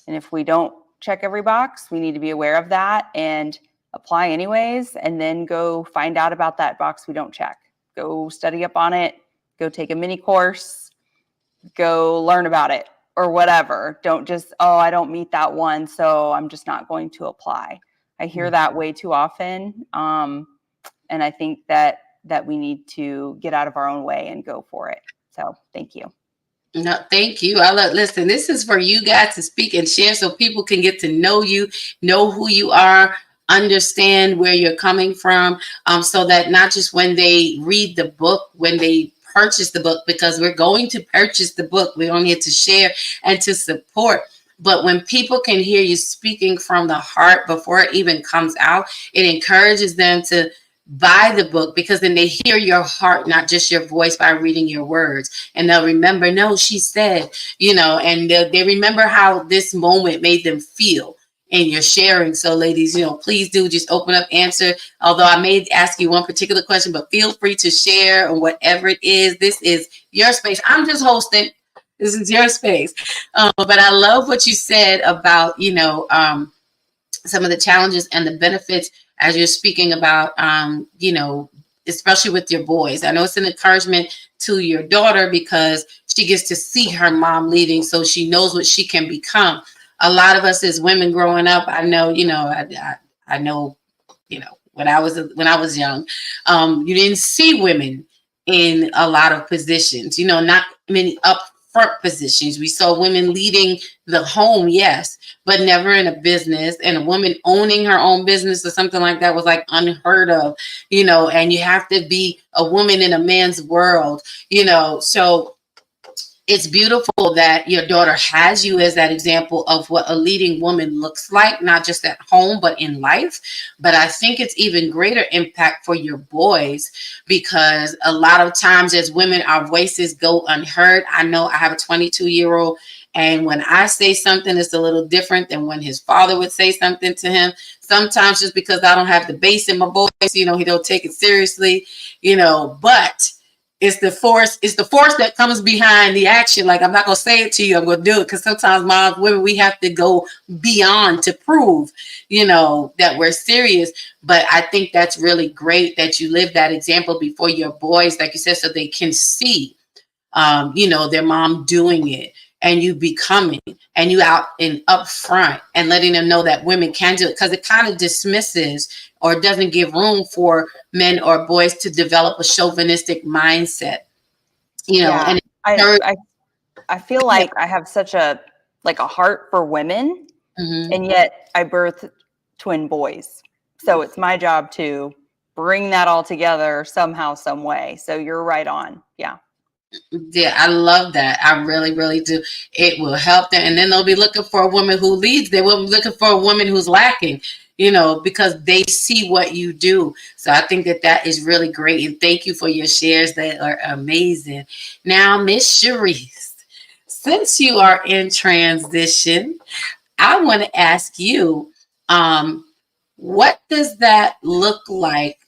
And if we don't check every box, we need to be aware of that and apply anyways, and then go find out about that box we don't check. Go study up on it, go take a mini course, go learn about it or whatever. Don't just, I don't meet that one, so I'm just not going to apply. I hear that way too often. And I think that we need to get out of our own way and go for it. So thank you. No, thank you. Listen, this is for you guys to speak and share so people can get to know you, know who you are, understand where you're coming from, so that not just when they read the book, when they purchase the book, because we're going to purchase the book, we're only here to share and to support. But when people can hear you speaking from the heart before it even comes out, it encourages them to buy the book, because then they hear your heart, not just your voice, by reading your words. And they'll remember, no, she said, and they remember how this moment made them feel in your sharing. So ladies, please do just open up, answer. Although I may ask you one particular question, but feel free to share or whatever it is. This is your space. I'm just hosting. This is your space. But I love what you said about, some of the challenges and the benefits as you're speaking about, especially with your boys. I know it's an encouragement to your daughter because she gets to see her mom leading, so she knows what she can become. A lot of us as women growing up, I know, I know, when I was young, you didn't see women in a lot of positions, not many upfront positions. We saw women leading the home, yes, but never in a business. And a woman owning her own business or something like that was like unheard of, and you have to be a woman in a man's world, so it's beautiful that your daughter has you as that example of what a leading woman looks like, not just at home, but in life. But I think it's even greater impact for your boys, because a lot of times as women, our voices go unheard. I know I have a 22-year-old, and when I say something, it's a little different than when his father would say something to him. Sometimes just because I don't have the bass in my voice, he don't take it seriously, but It's the force that comes behind the action. Like, I'm not gonna say it to you, I'm gonna do it. Because sometimes moms, women, we have to go beyond to prove, that we're serious. But I think that's really great that you live that example before your boys, like you said, so they can see their mom doing it, and you becoming, and you out and up front and letting them know that women can do it, because it kind of dismisses or doesn't give room for men or boys to develop a chauvinistic mindset, Yeah, and I feel like I have such a heart for women, Mhm. and yet I birthed twin boys. So it's my job to bring that all together somehow, some way. So you're right on. Yeah. Yeah, I love that. I really, really do. It will help them. And then they'll be looking for a woman who leads. They will be looking for a woman who's lacking, because they see what you do. So I think that is really great. And thank you for your shares that are amazing. Now, Miss Sharice, since you are in transition, I want to ask you, what does that look like?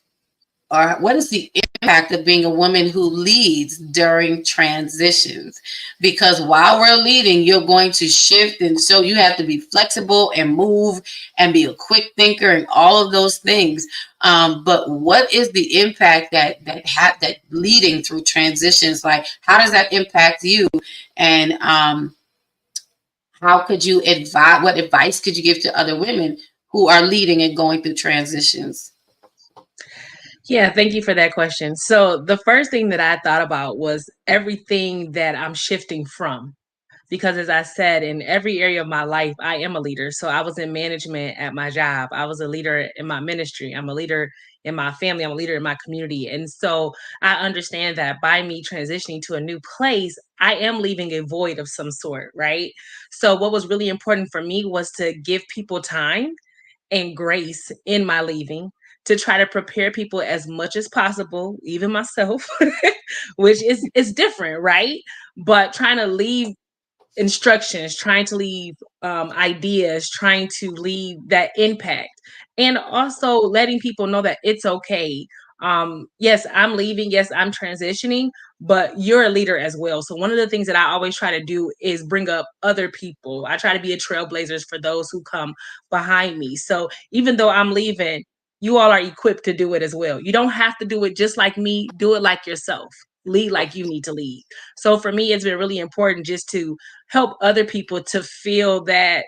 Or what is the impact of being a woman who leads during transitions? Because while we're leading, you're going to shift, and so you have to be flexible and move and be a quick thinker and all of those things. But what is the impact that leading through transitions, like? How does that impact you? And how could you advise? What advice could you give to other women who are leading and going through transitions? Yeah, thank you for that question. So the first thing that I thought about was everything that I'm shifting from. Because as I said, in every area of my life, I am a leader. So I was in management at my job. I was a leader in my ministry. I'm a leader in my family. I'm a leader in my community. And so I understand that by me transitioning to a new place, I am leaving a void of some sort, right? So what was really important for me was to give people time and grace in my leaving, to try to prepare people as much as possible, even myself, which is different, right? But trying to leave instructions, trying to leave ideas, trying to leave that impact, and also letting people know that it's okay. Yes, I'm leaving. Yes, I'm transitioning, but you're a leader as well. So one of the things that I always try to do is bring up other people. I try to be a trailblazer for those who come behind me. So even though I'm leaving, you all are equipped to do it as well. You don't have to do it just like me. Do it like yourself. Lead like you need to lead. So for me, it's been really important just to help other people to feel that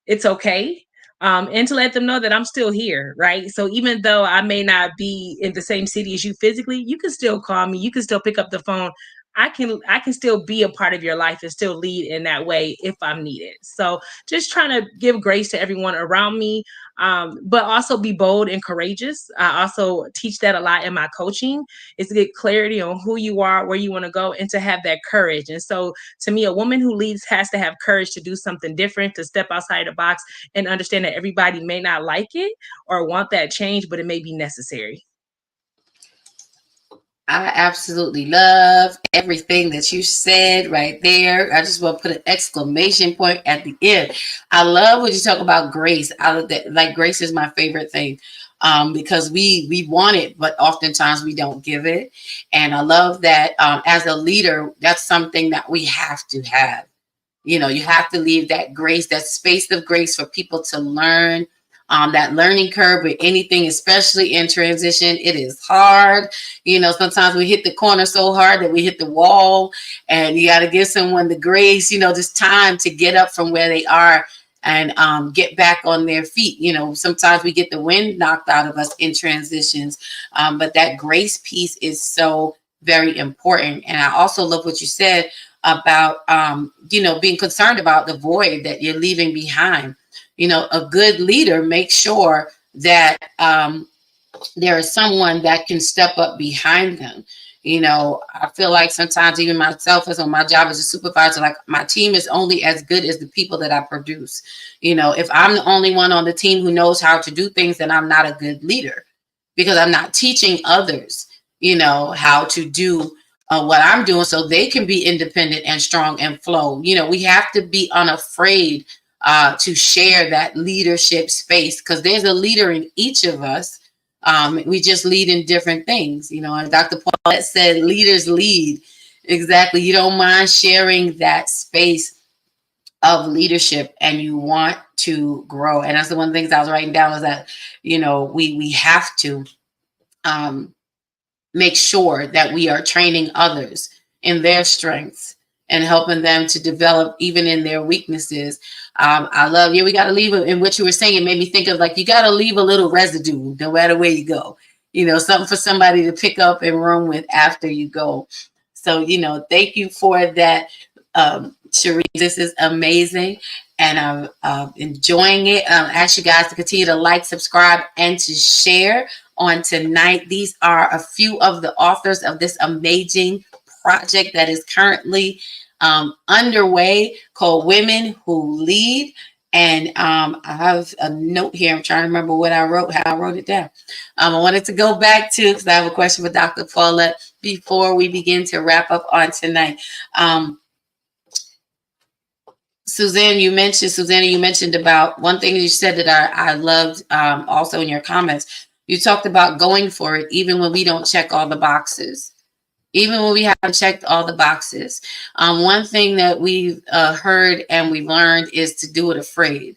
it's okay, and to let them know that I'm still here, right? So even though I may not be in the same city as you physically, you can still call me, you can still pick up the phone. I can still be a part of your life and still lead in that way if I'm needed. So just trying to give grace to everyone around me, but also be bold and courageous. I also teach that a lot in my coaching, is to get clarity on who you are, where you want to go, and to have that courage. And so to me, a woman who leads has to have courage to do something different, to step outside the box, and understand that everybody may not like it or want that change, but it may be necessary. I absolutely love everything that you said right there. I just want to put an exclamation point at the end. I love when you talk about grace. I love that. Like, grace is my favorite thing, because we want it, but oftentimes we don't give it. And I love that, as a leader, that's something that we have to have. You have to leave that grace, that space of grace for people to learn. That learning curve with anything, especially in transition, it is hard. Sometimes we hit the corner so hard that we hit the wall, and you got to give someone the grace, just time to get up from where they are and get back on their feet. Sometimes we get the wind knocked out of us in transitions, but that grace piece is so very important. And I also love what you said about being concerned about the void that you're leaving behind. A good leader makes sure that there is someone that can step up behind them. I feel like sometimes, even myself, as on my job as a supervisor, like, my team is only as good as the people that I produce. If I'm the only one on the team who knows how to do things, then I'm not a good leader, because I'm not teaching others, how to do what I'm doing, so they can be independent and strong and flow. We have to be unafraid to share that leadership space, because there's a leader in each of us. We just lead in different things, and Dr. Paulette said leaders lead. Exactly. You don't mind sharing that space of leadership and you want to grow. And that's the one of the things I was writing down is that, we have to make sure that we are training others in their strengths and helping them to develop even in their weaknesses. I love, we got to leave, in what you were saying, it made me think of like, you got to leave a little residue no matter where you go, something for somebody to pick up and run with after you go. So, thank you for that, Cherise. This is amazing. And I'm enjoying it. Ask you guys to continue to like, subscribe, and to share on tonight. These are a few of the authors of this amazing project that is currently underway called Women Who Lead. And I have a note here. I'm trying to remember what I wrote, how I wrote it down. I wanted to go back to, because I have a question for Dr. Paulette before we begin to wrap up on tonight. Susanna, you mentioned about one thing you said that I loved also in your comments. You talked about going for it even when we don't check all the boxes. Even when we haven't checked all the boxes. One thing that we've heard and we've learned is to do it afraid,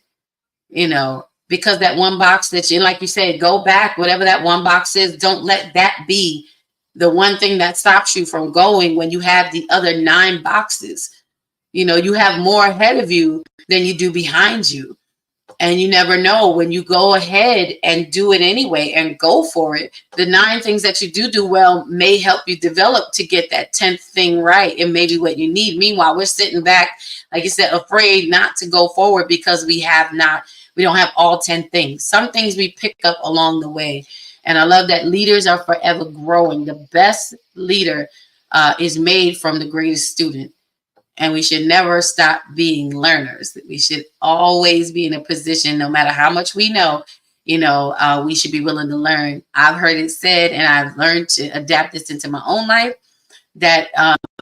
because that one box that you, like you said, go back, whatever that one box is, don't let that be the one thing that stops you from going when you have the other 9 boxes. You have more ahead of you than you do behind you. And you never know, when you go ahead and do it anyway and go for it, the 9 things that you do well may help you develop to get that 10th thing right and maybe what you need. Meanwhile, we're sitting back, like you said, afraid not to go forward because we don't have all 10 things. Some things we pick up along the way. And I love that leaders are forever growing. The best leader is made from the greatest student. And we should never stop being learners. We should always be in a position, no matter how much we know, we should be willing to learn. I've heard it said, and I've learned to adapt this into my own life, that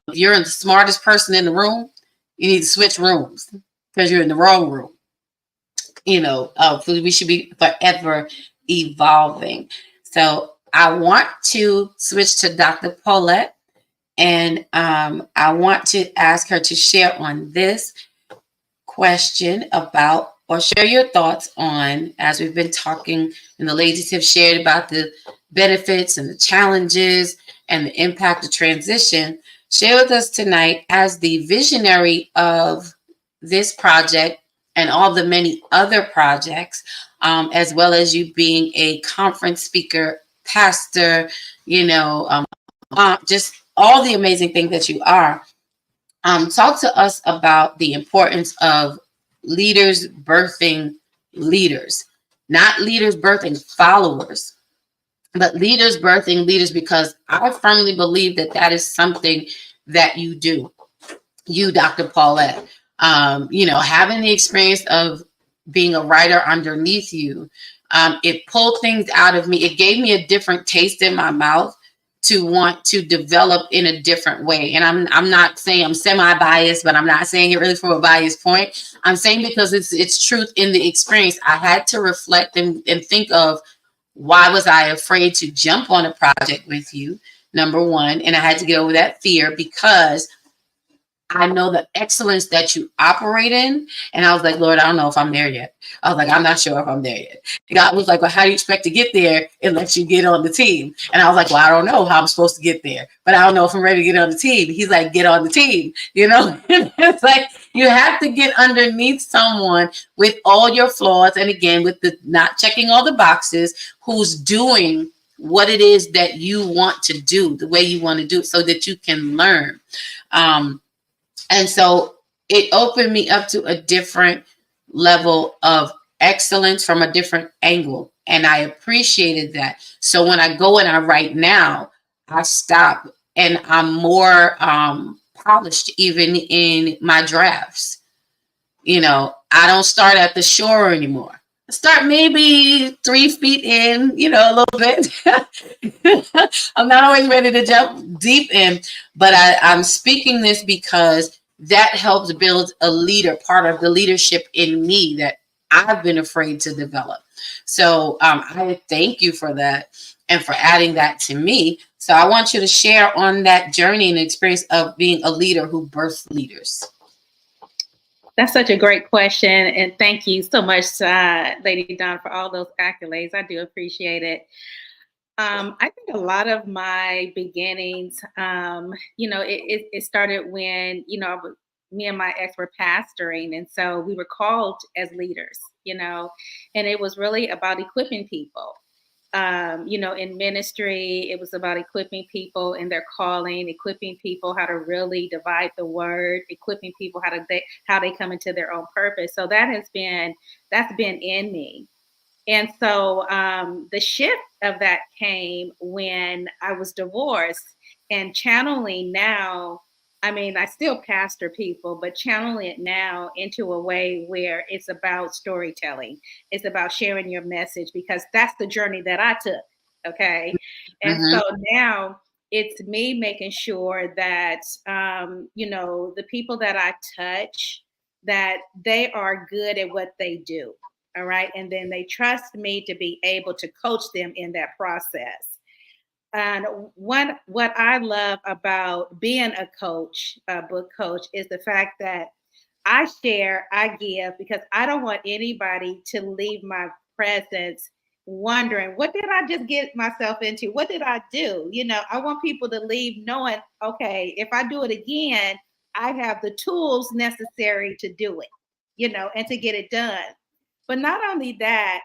if you're the smartest person in the room, you need to switch rooms because you're in the wrong room. We should be forever evolving. So I want to switch to Dr. Paulette. And I want to ask her to share on this question about, or share your thoughts on, as we've been talking and the ladies have shared about the benefits and the challenges and the impact of transition. Share with us tonight, as the visionary of this project and all the many other projects, as well as you being a conference speaker, pastor, just all the amazing things that you are. Talk to us about the importance of leaders birthing leaders, not leaders birthing followers, but leaders birthing leaders, because I firmly believe that is something that you do. You, Dr. Paulette, having the experience of being a writer underneath you, it pulled things out of me. It gave me a different taste in my mouth to want to develop in a different way. And I'm not saying I'm semi-biased, but I'm not saying it really from a biased point. I'm saying because it's truth in the experience. I had to reflect and think of, why was I afraid to jump on a project with you, number one. And I had to get over that fear because I know the excellence that you operate in. And I was like, Lord, I don't know if I'm there yet. I was like, I'm not sure if I'm there yet. God was like, well, how do you expect to get there unless you get on the team? And I was like, well, I don't know how I'm supposed to get there, but I don't know if I'm ready to get on the team. He's like, get on the team. It's like, you have to get underneath someone with all your flaws. And again, with the not checking all the boxes, who's doing what it is that you want to do, the way you want to do it, so that you can learn. And so it opened me up to a different level of excellence from a different angle. And I appreciated that. So when I go and I write now, I stop and I'm more polished even in my drafts. I don't start at the shore anymore. I start maybe 3 feet in, a little bit. I'm not always ready to jump deep in, but I'm speaking this because that helps build a leader, part of the leadership in me, that I've been afraid to develop. So I thank you for that and for adding that to me. So I want you to share on that journey and experience of being a leader who births leaders. That's such a great question. And thank you so much, Lady Dawn, for all those accolades. I do appreciate it. I think a lot of my beginnings, it started when, me and my ex were pastoring. And so we were called as leaders, and it was really about equipping people. In ministry, it was about equipping people in their calling, equipping people how to really divide the word, equipping people how they come into their own purpose. So that's been in me. And so the shift of that came when I was divorced, and channeling now. I mean, I still pastor people, but channeling it now into a way where it's about storytelling. It's about sharing your message, because that's the journey that I took. Okay. And Mm-hmm. so now it's me making sure that, the people that I touch, that they are good at what they do. All right. And then they trust me to be able to coach them in that process. And what I love about being a coach, a book coach, is the fact that I share, I give, because I don't want anybody to leave my presence wondering, what did I just get myself into? What did I do? I want people to leave knowing, okay, if I do it again, I have the tools necessary to do it, and to get it done. But not only that,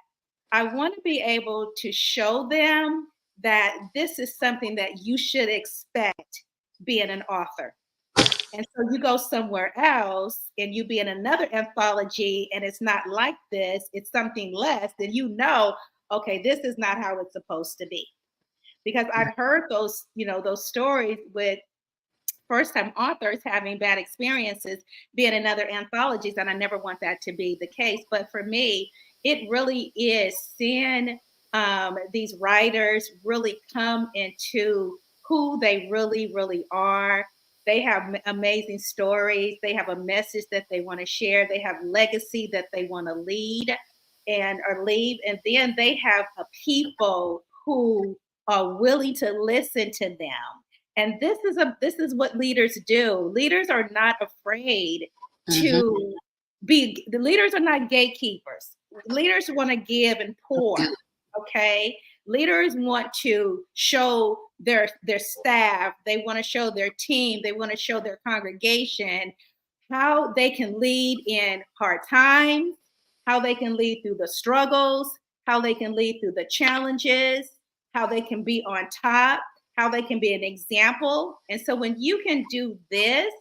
I want to be able to show them that this is something that you should expect being an author. And so you go somewhere else and you be in another anthology and it's not like this, it's something less, then okay, this is not how it's supposed to be. Because I've heard those stories with first time authors having bad experiences being in other anthologies, and I never want that to be the case. But for me, it really is seeing these writers really come into who they really, really are. They have amazing stories. They have a message that they want to share. They have legacy that they want to lead or leave. And then they have a people who are willing to listen to them. And this is what leaders do. Leaders are not afraid to be. The leaders are not gatekeepers. Leaders want to give and pour. Okay. Leaders want to show their staff. They want to show their team. They want to show their congregation how they can lead in hard times, how they can lead through the struggles, how they can lead through the challenges, how they can be on top, how they can be an example. And so when you can do this,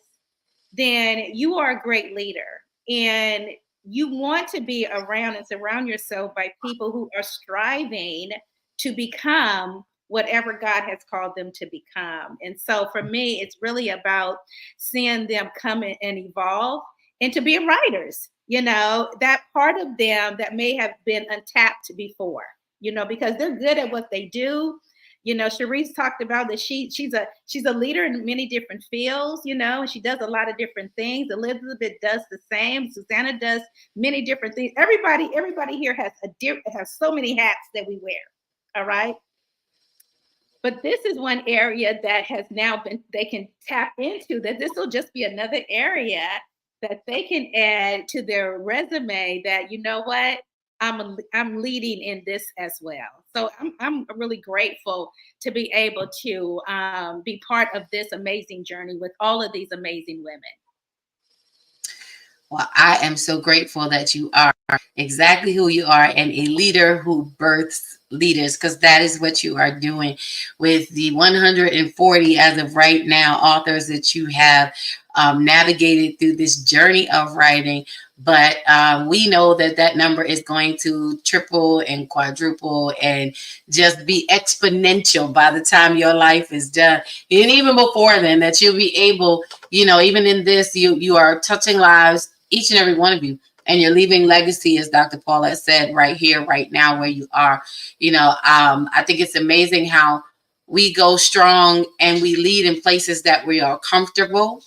then you are a great leader. And you want to be around and surround yourself by people who are striving to become whatever God has called them to become. And so for me, it's really about seeing them come in and evolve and to be writers, that part of them that may have been untapped before, because they're good at what they do. Sharice talked about that she's a leader in many different fields, and she does a lot of different things. Elizabeth does the same. Susanna does many different things. Everybody here has so many hats that we wear. All right. But this is one area that has now they can tap into, that this will just be another area that they can add to their resume, that, what, I'm leading in this as well. So I'm really grateful to be able to be part of this amazing journey with all of these amazing women. Well, I am so grateful that you are exactly who you are, and a leader who births leaders, because that is what you are doing with the 140 as of right now authors that you have navigated through this journey of writing. But we know that number is going to triple and quadruple and just be exponential by the time your life is done. And even before then, that you'll be able, even in this, you are touching lives, each and every one of you. And you're leaving legacy, as Dr. Paulette said, right here, right now, where you are. I think it's amazing how we go strong and we lead in places that we are comfortable.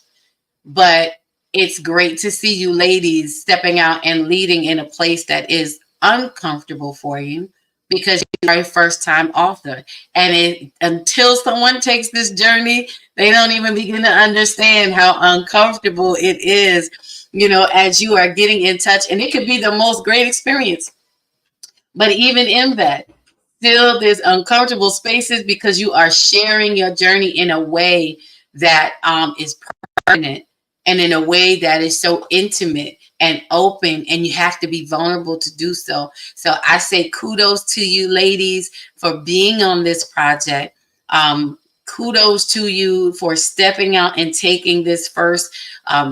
But it's great to see you ladies stepping out and leading in a place that is uncomfortable for you because you're a first time author. And until someone takes this journey, they don't even begin to understand how uncomfortable it is, as you are getting in touch. And it could be the most great experience. But even in that, still there's uncomfortable spaces because you are sharing your journey in a way that is permanent and in a way that is so intimate and open, and you have to be vulnerable to do so. So I say kudos to you ladies for being on this project. Kudos to you for stepping out and taking this first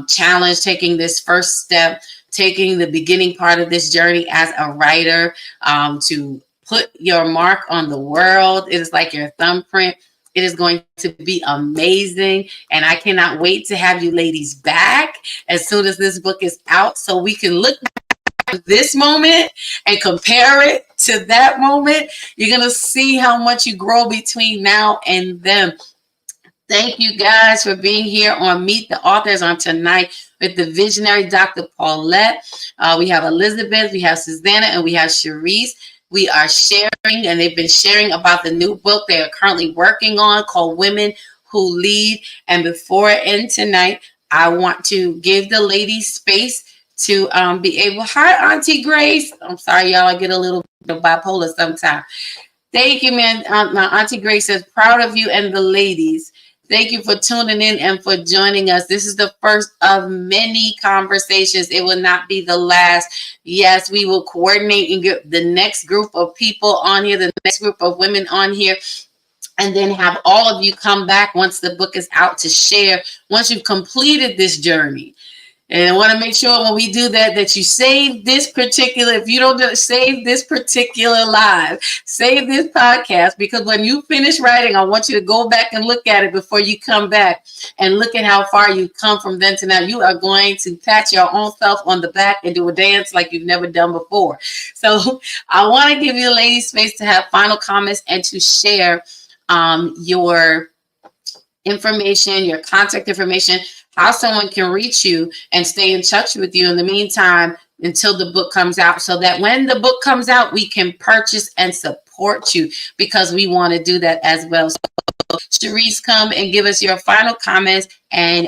challenge, taking this first step, taking the beginning part of this journey as a writer, to put your mark on the world. It is like your thumbprint. It is going to be amazing. And I cannot wait to have you ladies back as soon as this book is out so we can look at this moment and compare it to that moment. You're going to see how much you grow between now and then. Thank you guys for being here on Meet the Authors on tonight with the visionary Dr. Paulette. We have Elizabeth, we have Susanna, and we have Cherise. We are sharing, and they've been sharing about the new book they are currently working on called Women Who Lead. And before I end tonight, I want to give the ladies space to be able. Hi, Auntie Grace. I'm sorry, y'all. I get a little bit of bipolar sometimes. Thank you, man. My Auntie Grace says, proud of you and the ladies. Thank you for tuning in and for joining us. This is the first of many conversations. It will not be the last. Yes, we will coordinate and get the next group of people on here, the next group of women on here, and then have all of you come back once the book is out to share, once you've completed this journey. And I want to make sure when we do that, that you save this particular, if you don't save this particular live, save this podcast, because when you finish writing, I want you to go back and look at it before you come back and look at how far you've come from then to now. You are going to pat your own self on the back and do a dance like you've never done before. So I want to give you ladies space to have final comments and to share your information, your contact information, how someone can reach you and stay in touch with you in the meantime until the book comes out, so that when the book comes out, we can purchase and support you, because we want to do that as well. So Cherise, come and give us your final comments, and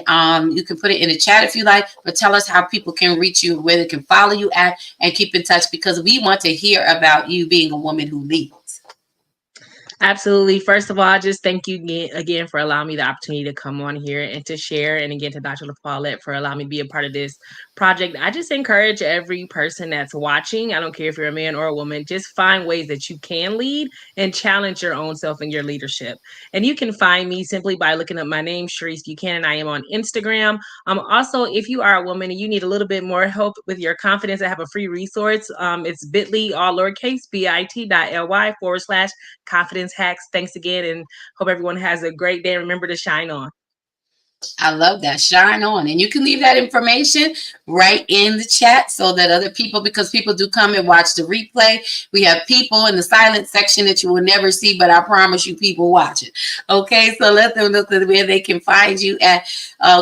you can put it in the chat if you like, but tell us how people can reach you, where they can follow you at, and keep in touch, because we want to hear about you being a woman who leads. Absolutely. First of all, I just thank you again for allowing me the opportunity to come on here and to share. And again, to Dr. Paulette for allowing me to be a part of this project. I just encourage every person that's watching, I don't care if you're a man or a woman, just find ways that you can lead and challenge your own self and your leadership. And you can find me simply by looking up my name, Cherise Buchanan. I am on Instagram. Also, if you are a woman and you need a little bit more help with your confidence, I have a free resource. It's bit.ly, all lowercase, bit.ly/confidence hacks. Thanks again, and hope everyone has a great day. Remember to shine on. I love that. Shine on. And you can leave that information right in the chat so that other people, because people do come and watch the replay. We have people in the silent section that you will never see, but I promise you people watch it. Okay, so let them look at where they can find you at.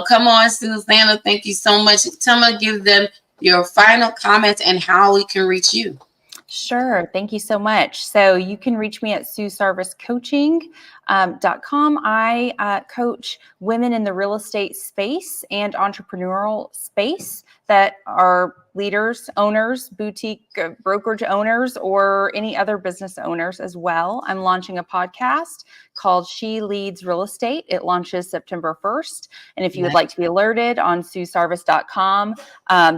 Come on, Susanna. Thank you so much. Tell me, give them your final comments and how we can reach you. Sure. Thank you so much. So you can reach me at SueSarvisCoaching.com. I coach women in the real estate space and entrepreneurial space that are leaders, owners, boutique brokerage owners, or any other business owners as well. I'm launching a podcast called She Leads Real Estate. It launches September 1st. And if you would like to be alerted on SueSarvis.com,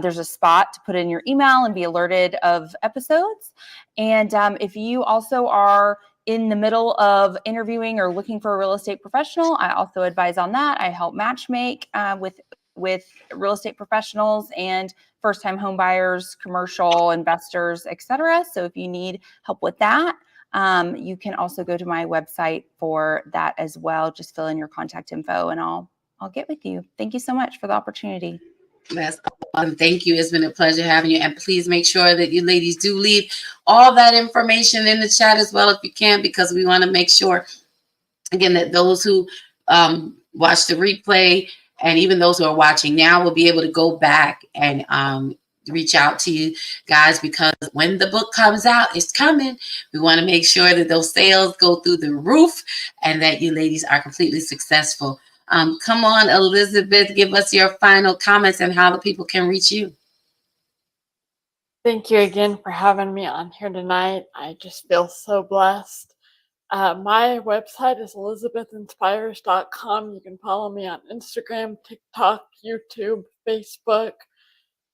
there's a spot to put in your email and be alerted of episodes. And if you also are in the middle of interviewing or looking for a real estate professional, I also advise on that. I help matchmake with real estate professionals and first-time home buyers, commercial investors, etc. So if you need help with that, you can also go to my website for that as well. Just fill in your contact info and I'll get with you. Thank you so much for the opportunity. That's awesome. Thank you. It's been a pleasure having you. And please make sure that you ladies do leave all that information in the chat as well if you can, because we want to make sure, again, that those who watch the replay and even those who are watching now will be able to go back and reach out to you guys, because when the book comes out, it's coming. We want to make sure that those sales go through the roof and that you ladies are completely successful. Come on, Elizabeth, give us your final comments and how the people can reach you. Thank you again for having me on here tonight. I just feel so blessed. My website is elizabethinspires.com. You can follow me on Instagram, TikTok, YouTube, Facebook,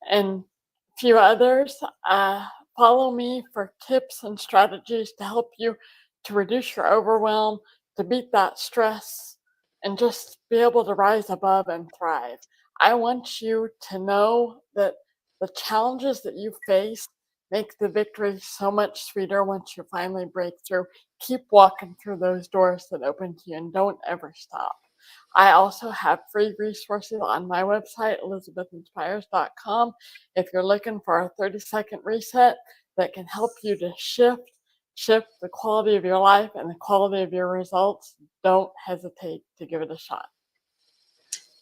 and a few others. Follow me for tips and strategies to help you to reduce your overwhelm, to beat that stress, and just be able to rise above and thrive. I want you to know that the challenges that you face make the victory so much sweeter once you finally break through. Keep walking through those doors that open to you and don't ever stop. I also have free resources on my website, elizabethinspires.com. If you're looking for a 30-second reset that can help you to shift the quality of your life and the quality of your results, don't hesitate to give it a shot.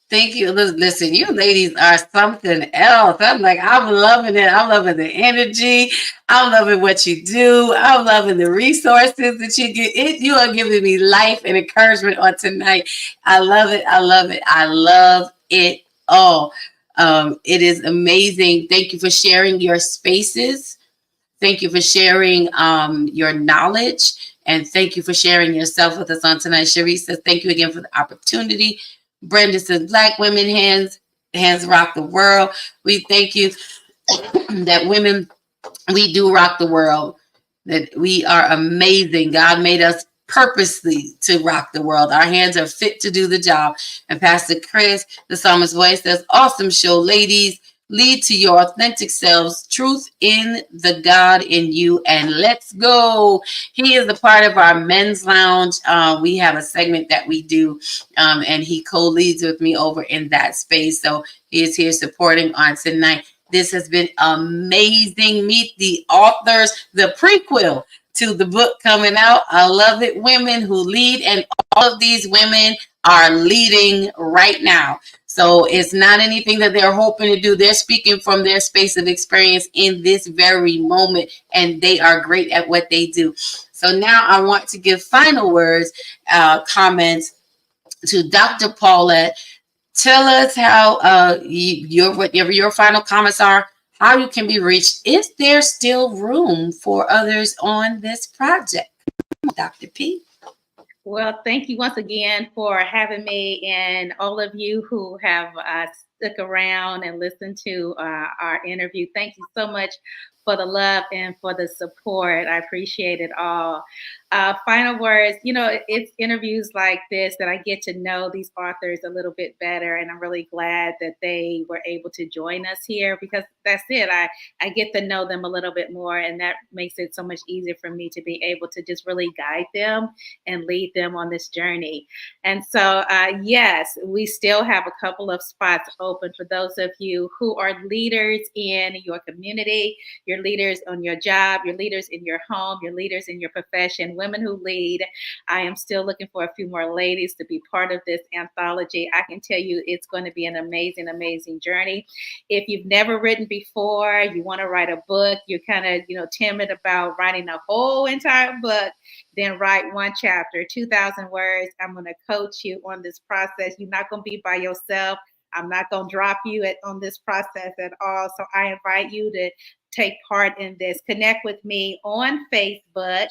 Thank you. Listen, you ladies are something else. I'm like, I'm loving it. I'm loving the energy. I'm loving what you do. I'm loving the resources that you get. You are giving me life and encouragement on tonight. I love it. I love it. I love it all. It is amazing. Thank you for sharing your spaces. Thank you for sharing your knowledge. And thank you for sharing yourself with us on tonight. Sharice says, thank you again for the opportunity. Brenda says, Black women hands rock the world. We thank you that women, we do rock the world, that we are amazing. God made us purposely to rock the world. Our hands are fit to do the job. And Pastor Chris, the psalmist voice, says, awesome show, ladies. Lead to your authentic selves, truth in the God in you, and let's go. He is a part of our men's lounge. We have a segment that we do, and he co-leads with me over in that space. So he is here supporting on tonight. This has been amazing. Meet the authors, the prequel to the book coming out. I love it. Women who lead, and all of these women are leading right now. So it's not anything that they're hoping to do. They're speaking from their space of experience in this very moment, and they are great at what they do. So now I want to give final words, comments to Dr. Paulette. Tell us how whatever your final comments are, how you can be reached. Is there still room for others on this project? Dr. P. Well, thank you once again for having me, and all of you who have stuck around and listened to our interview. Thank you so much for the love and for the support. I appreciate it all. Final words, it's interviews like this that I get to know these authors a little bit better, and I'm really glad that they were able to join us here, because that's it. I get to know them a little bit more, and that makes it so much easier for me to be able to just really guide them and lead them on this journey. And so, yes, we still have a couple of spots open for those of you who are leaders in your community, your leaders on your job, your leaders in your home, your leaders in your profession, women who lead. I am still looking for a few more ladies to be part of this anthology. I can tell you it's going to be an amazing, amazing journey. If you've never written before, you want to write a book, you're kind of, timid about writing a whole entire book, then write one chapter, 2,000 words. I'm going to coach you on this process. You're not going to be by yourself. I'm not going to drop you on this process at all. So I invite you to take part in this. Connect with me on Facebook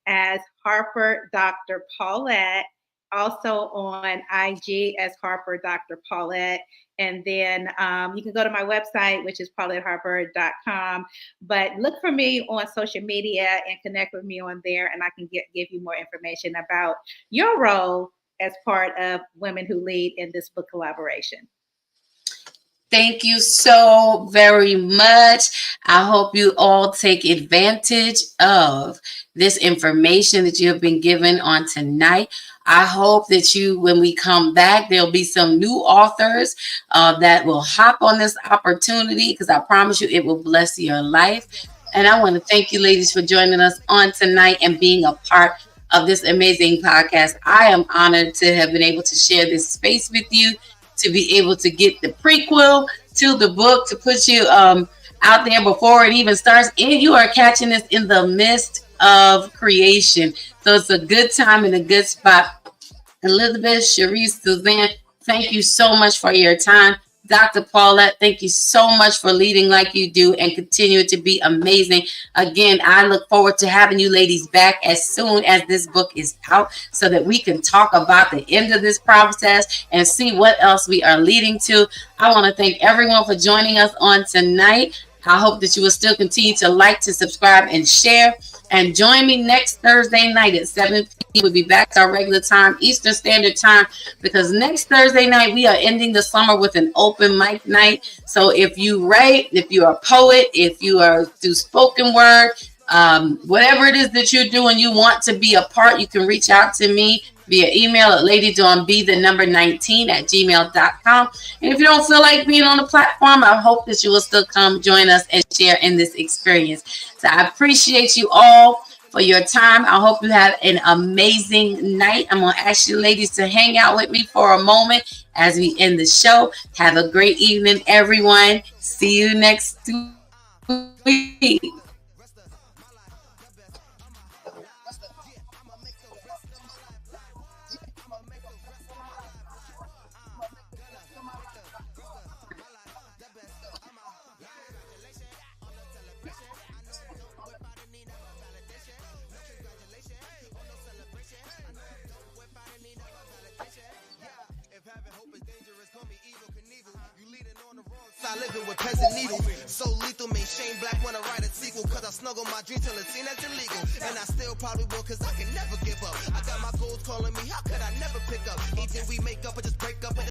as Harper Dr. Paulette, also on IG as Harper Dr. Paulette. And then you can go to my website, which is pauletteharper.com. But look for me on social media and connect with me on there, and I can give you more information about your role as part of Women Who Lead in this book collaboration. Thank you so very much. I hope you all take advantage of this information that you have been given on tonight. I hope that when we come back, there'll be some new authors that will hop on this opportunity, because I promise you it will bless your life. And I want to thank you, ladies, for joining us on tonight and being a part of this amazing podcast. I am honored to have been able to share this space with you, to be able to get the prequel to the book, to put you out there before it even starts. And you are catching this in the midst of creation. So it's a good time and a good spot. Elizabeth, Sharice, Suzanne, thank you so much for your time. Dr. Paulette, thank you so much for leading like you do and continue to be amazing. Again, I look forward to having you ladies back as soon as this book is out so that we can talk about the end of this process and see what else we are leading to. I want to thank everyone for joining us on tonight. I hope that you will still continue to like, to subscribe, and share. And join me next Thursday night at 7 p.m. We'll be back to our regular time, Eastern Standard Time, because next Thursday night, we are ending the summer with an open mic night. So if you write, if you're a poet, if you are do spoken word, whatever it is that you're doing, you want to be a part, you can reach out to me via email at ladydawnb19@gmail.com. And if you don't feel like being on the platform, I hope that you will still come join us and share in this experience. So I appreciate you all for your time. I hope you have an amazing night. I'm going to ask you ladies to hang out with me for a moment as we end the show. Have a great evening, everyone. See you next week. Living with peasant needles, so lethal, make Shane Black wanna write a sequel, cause I snuggle my dreams till it's seen as illegal, and I still probably will, cause I can never give up. I got my goals calling me, how could I never pick up? Either we make up or just break up.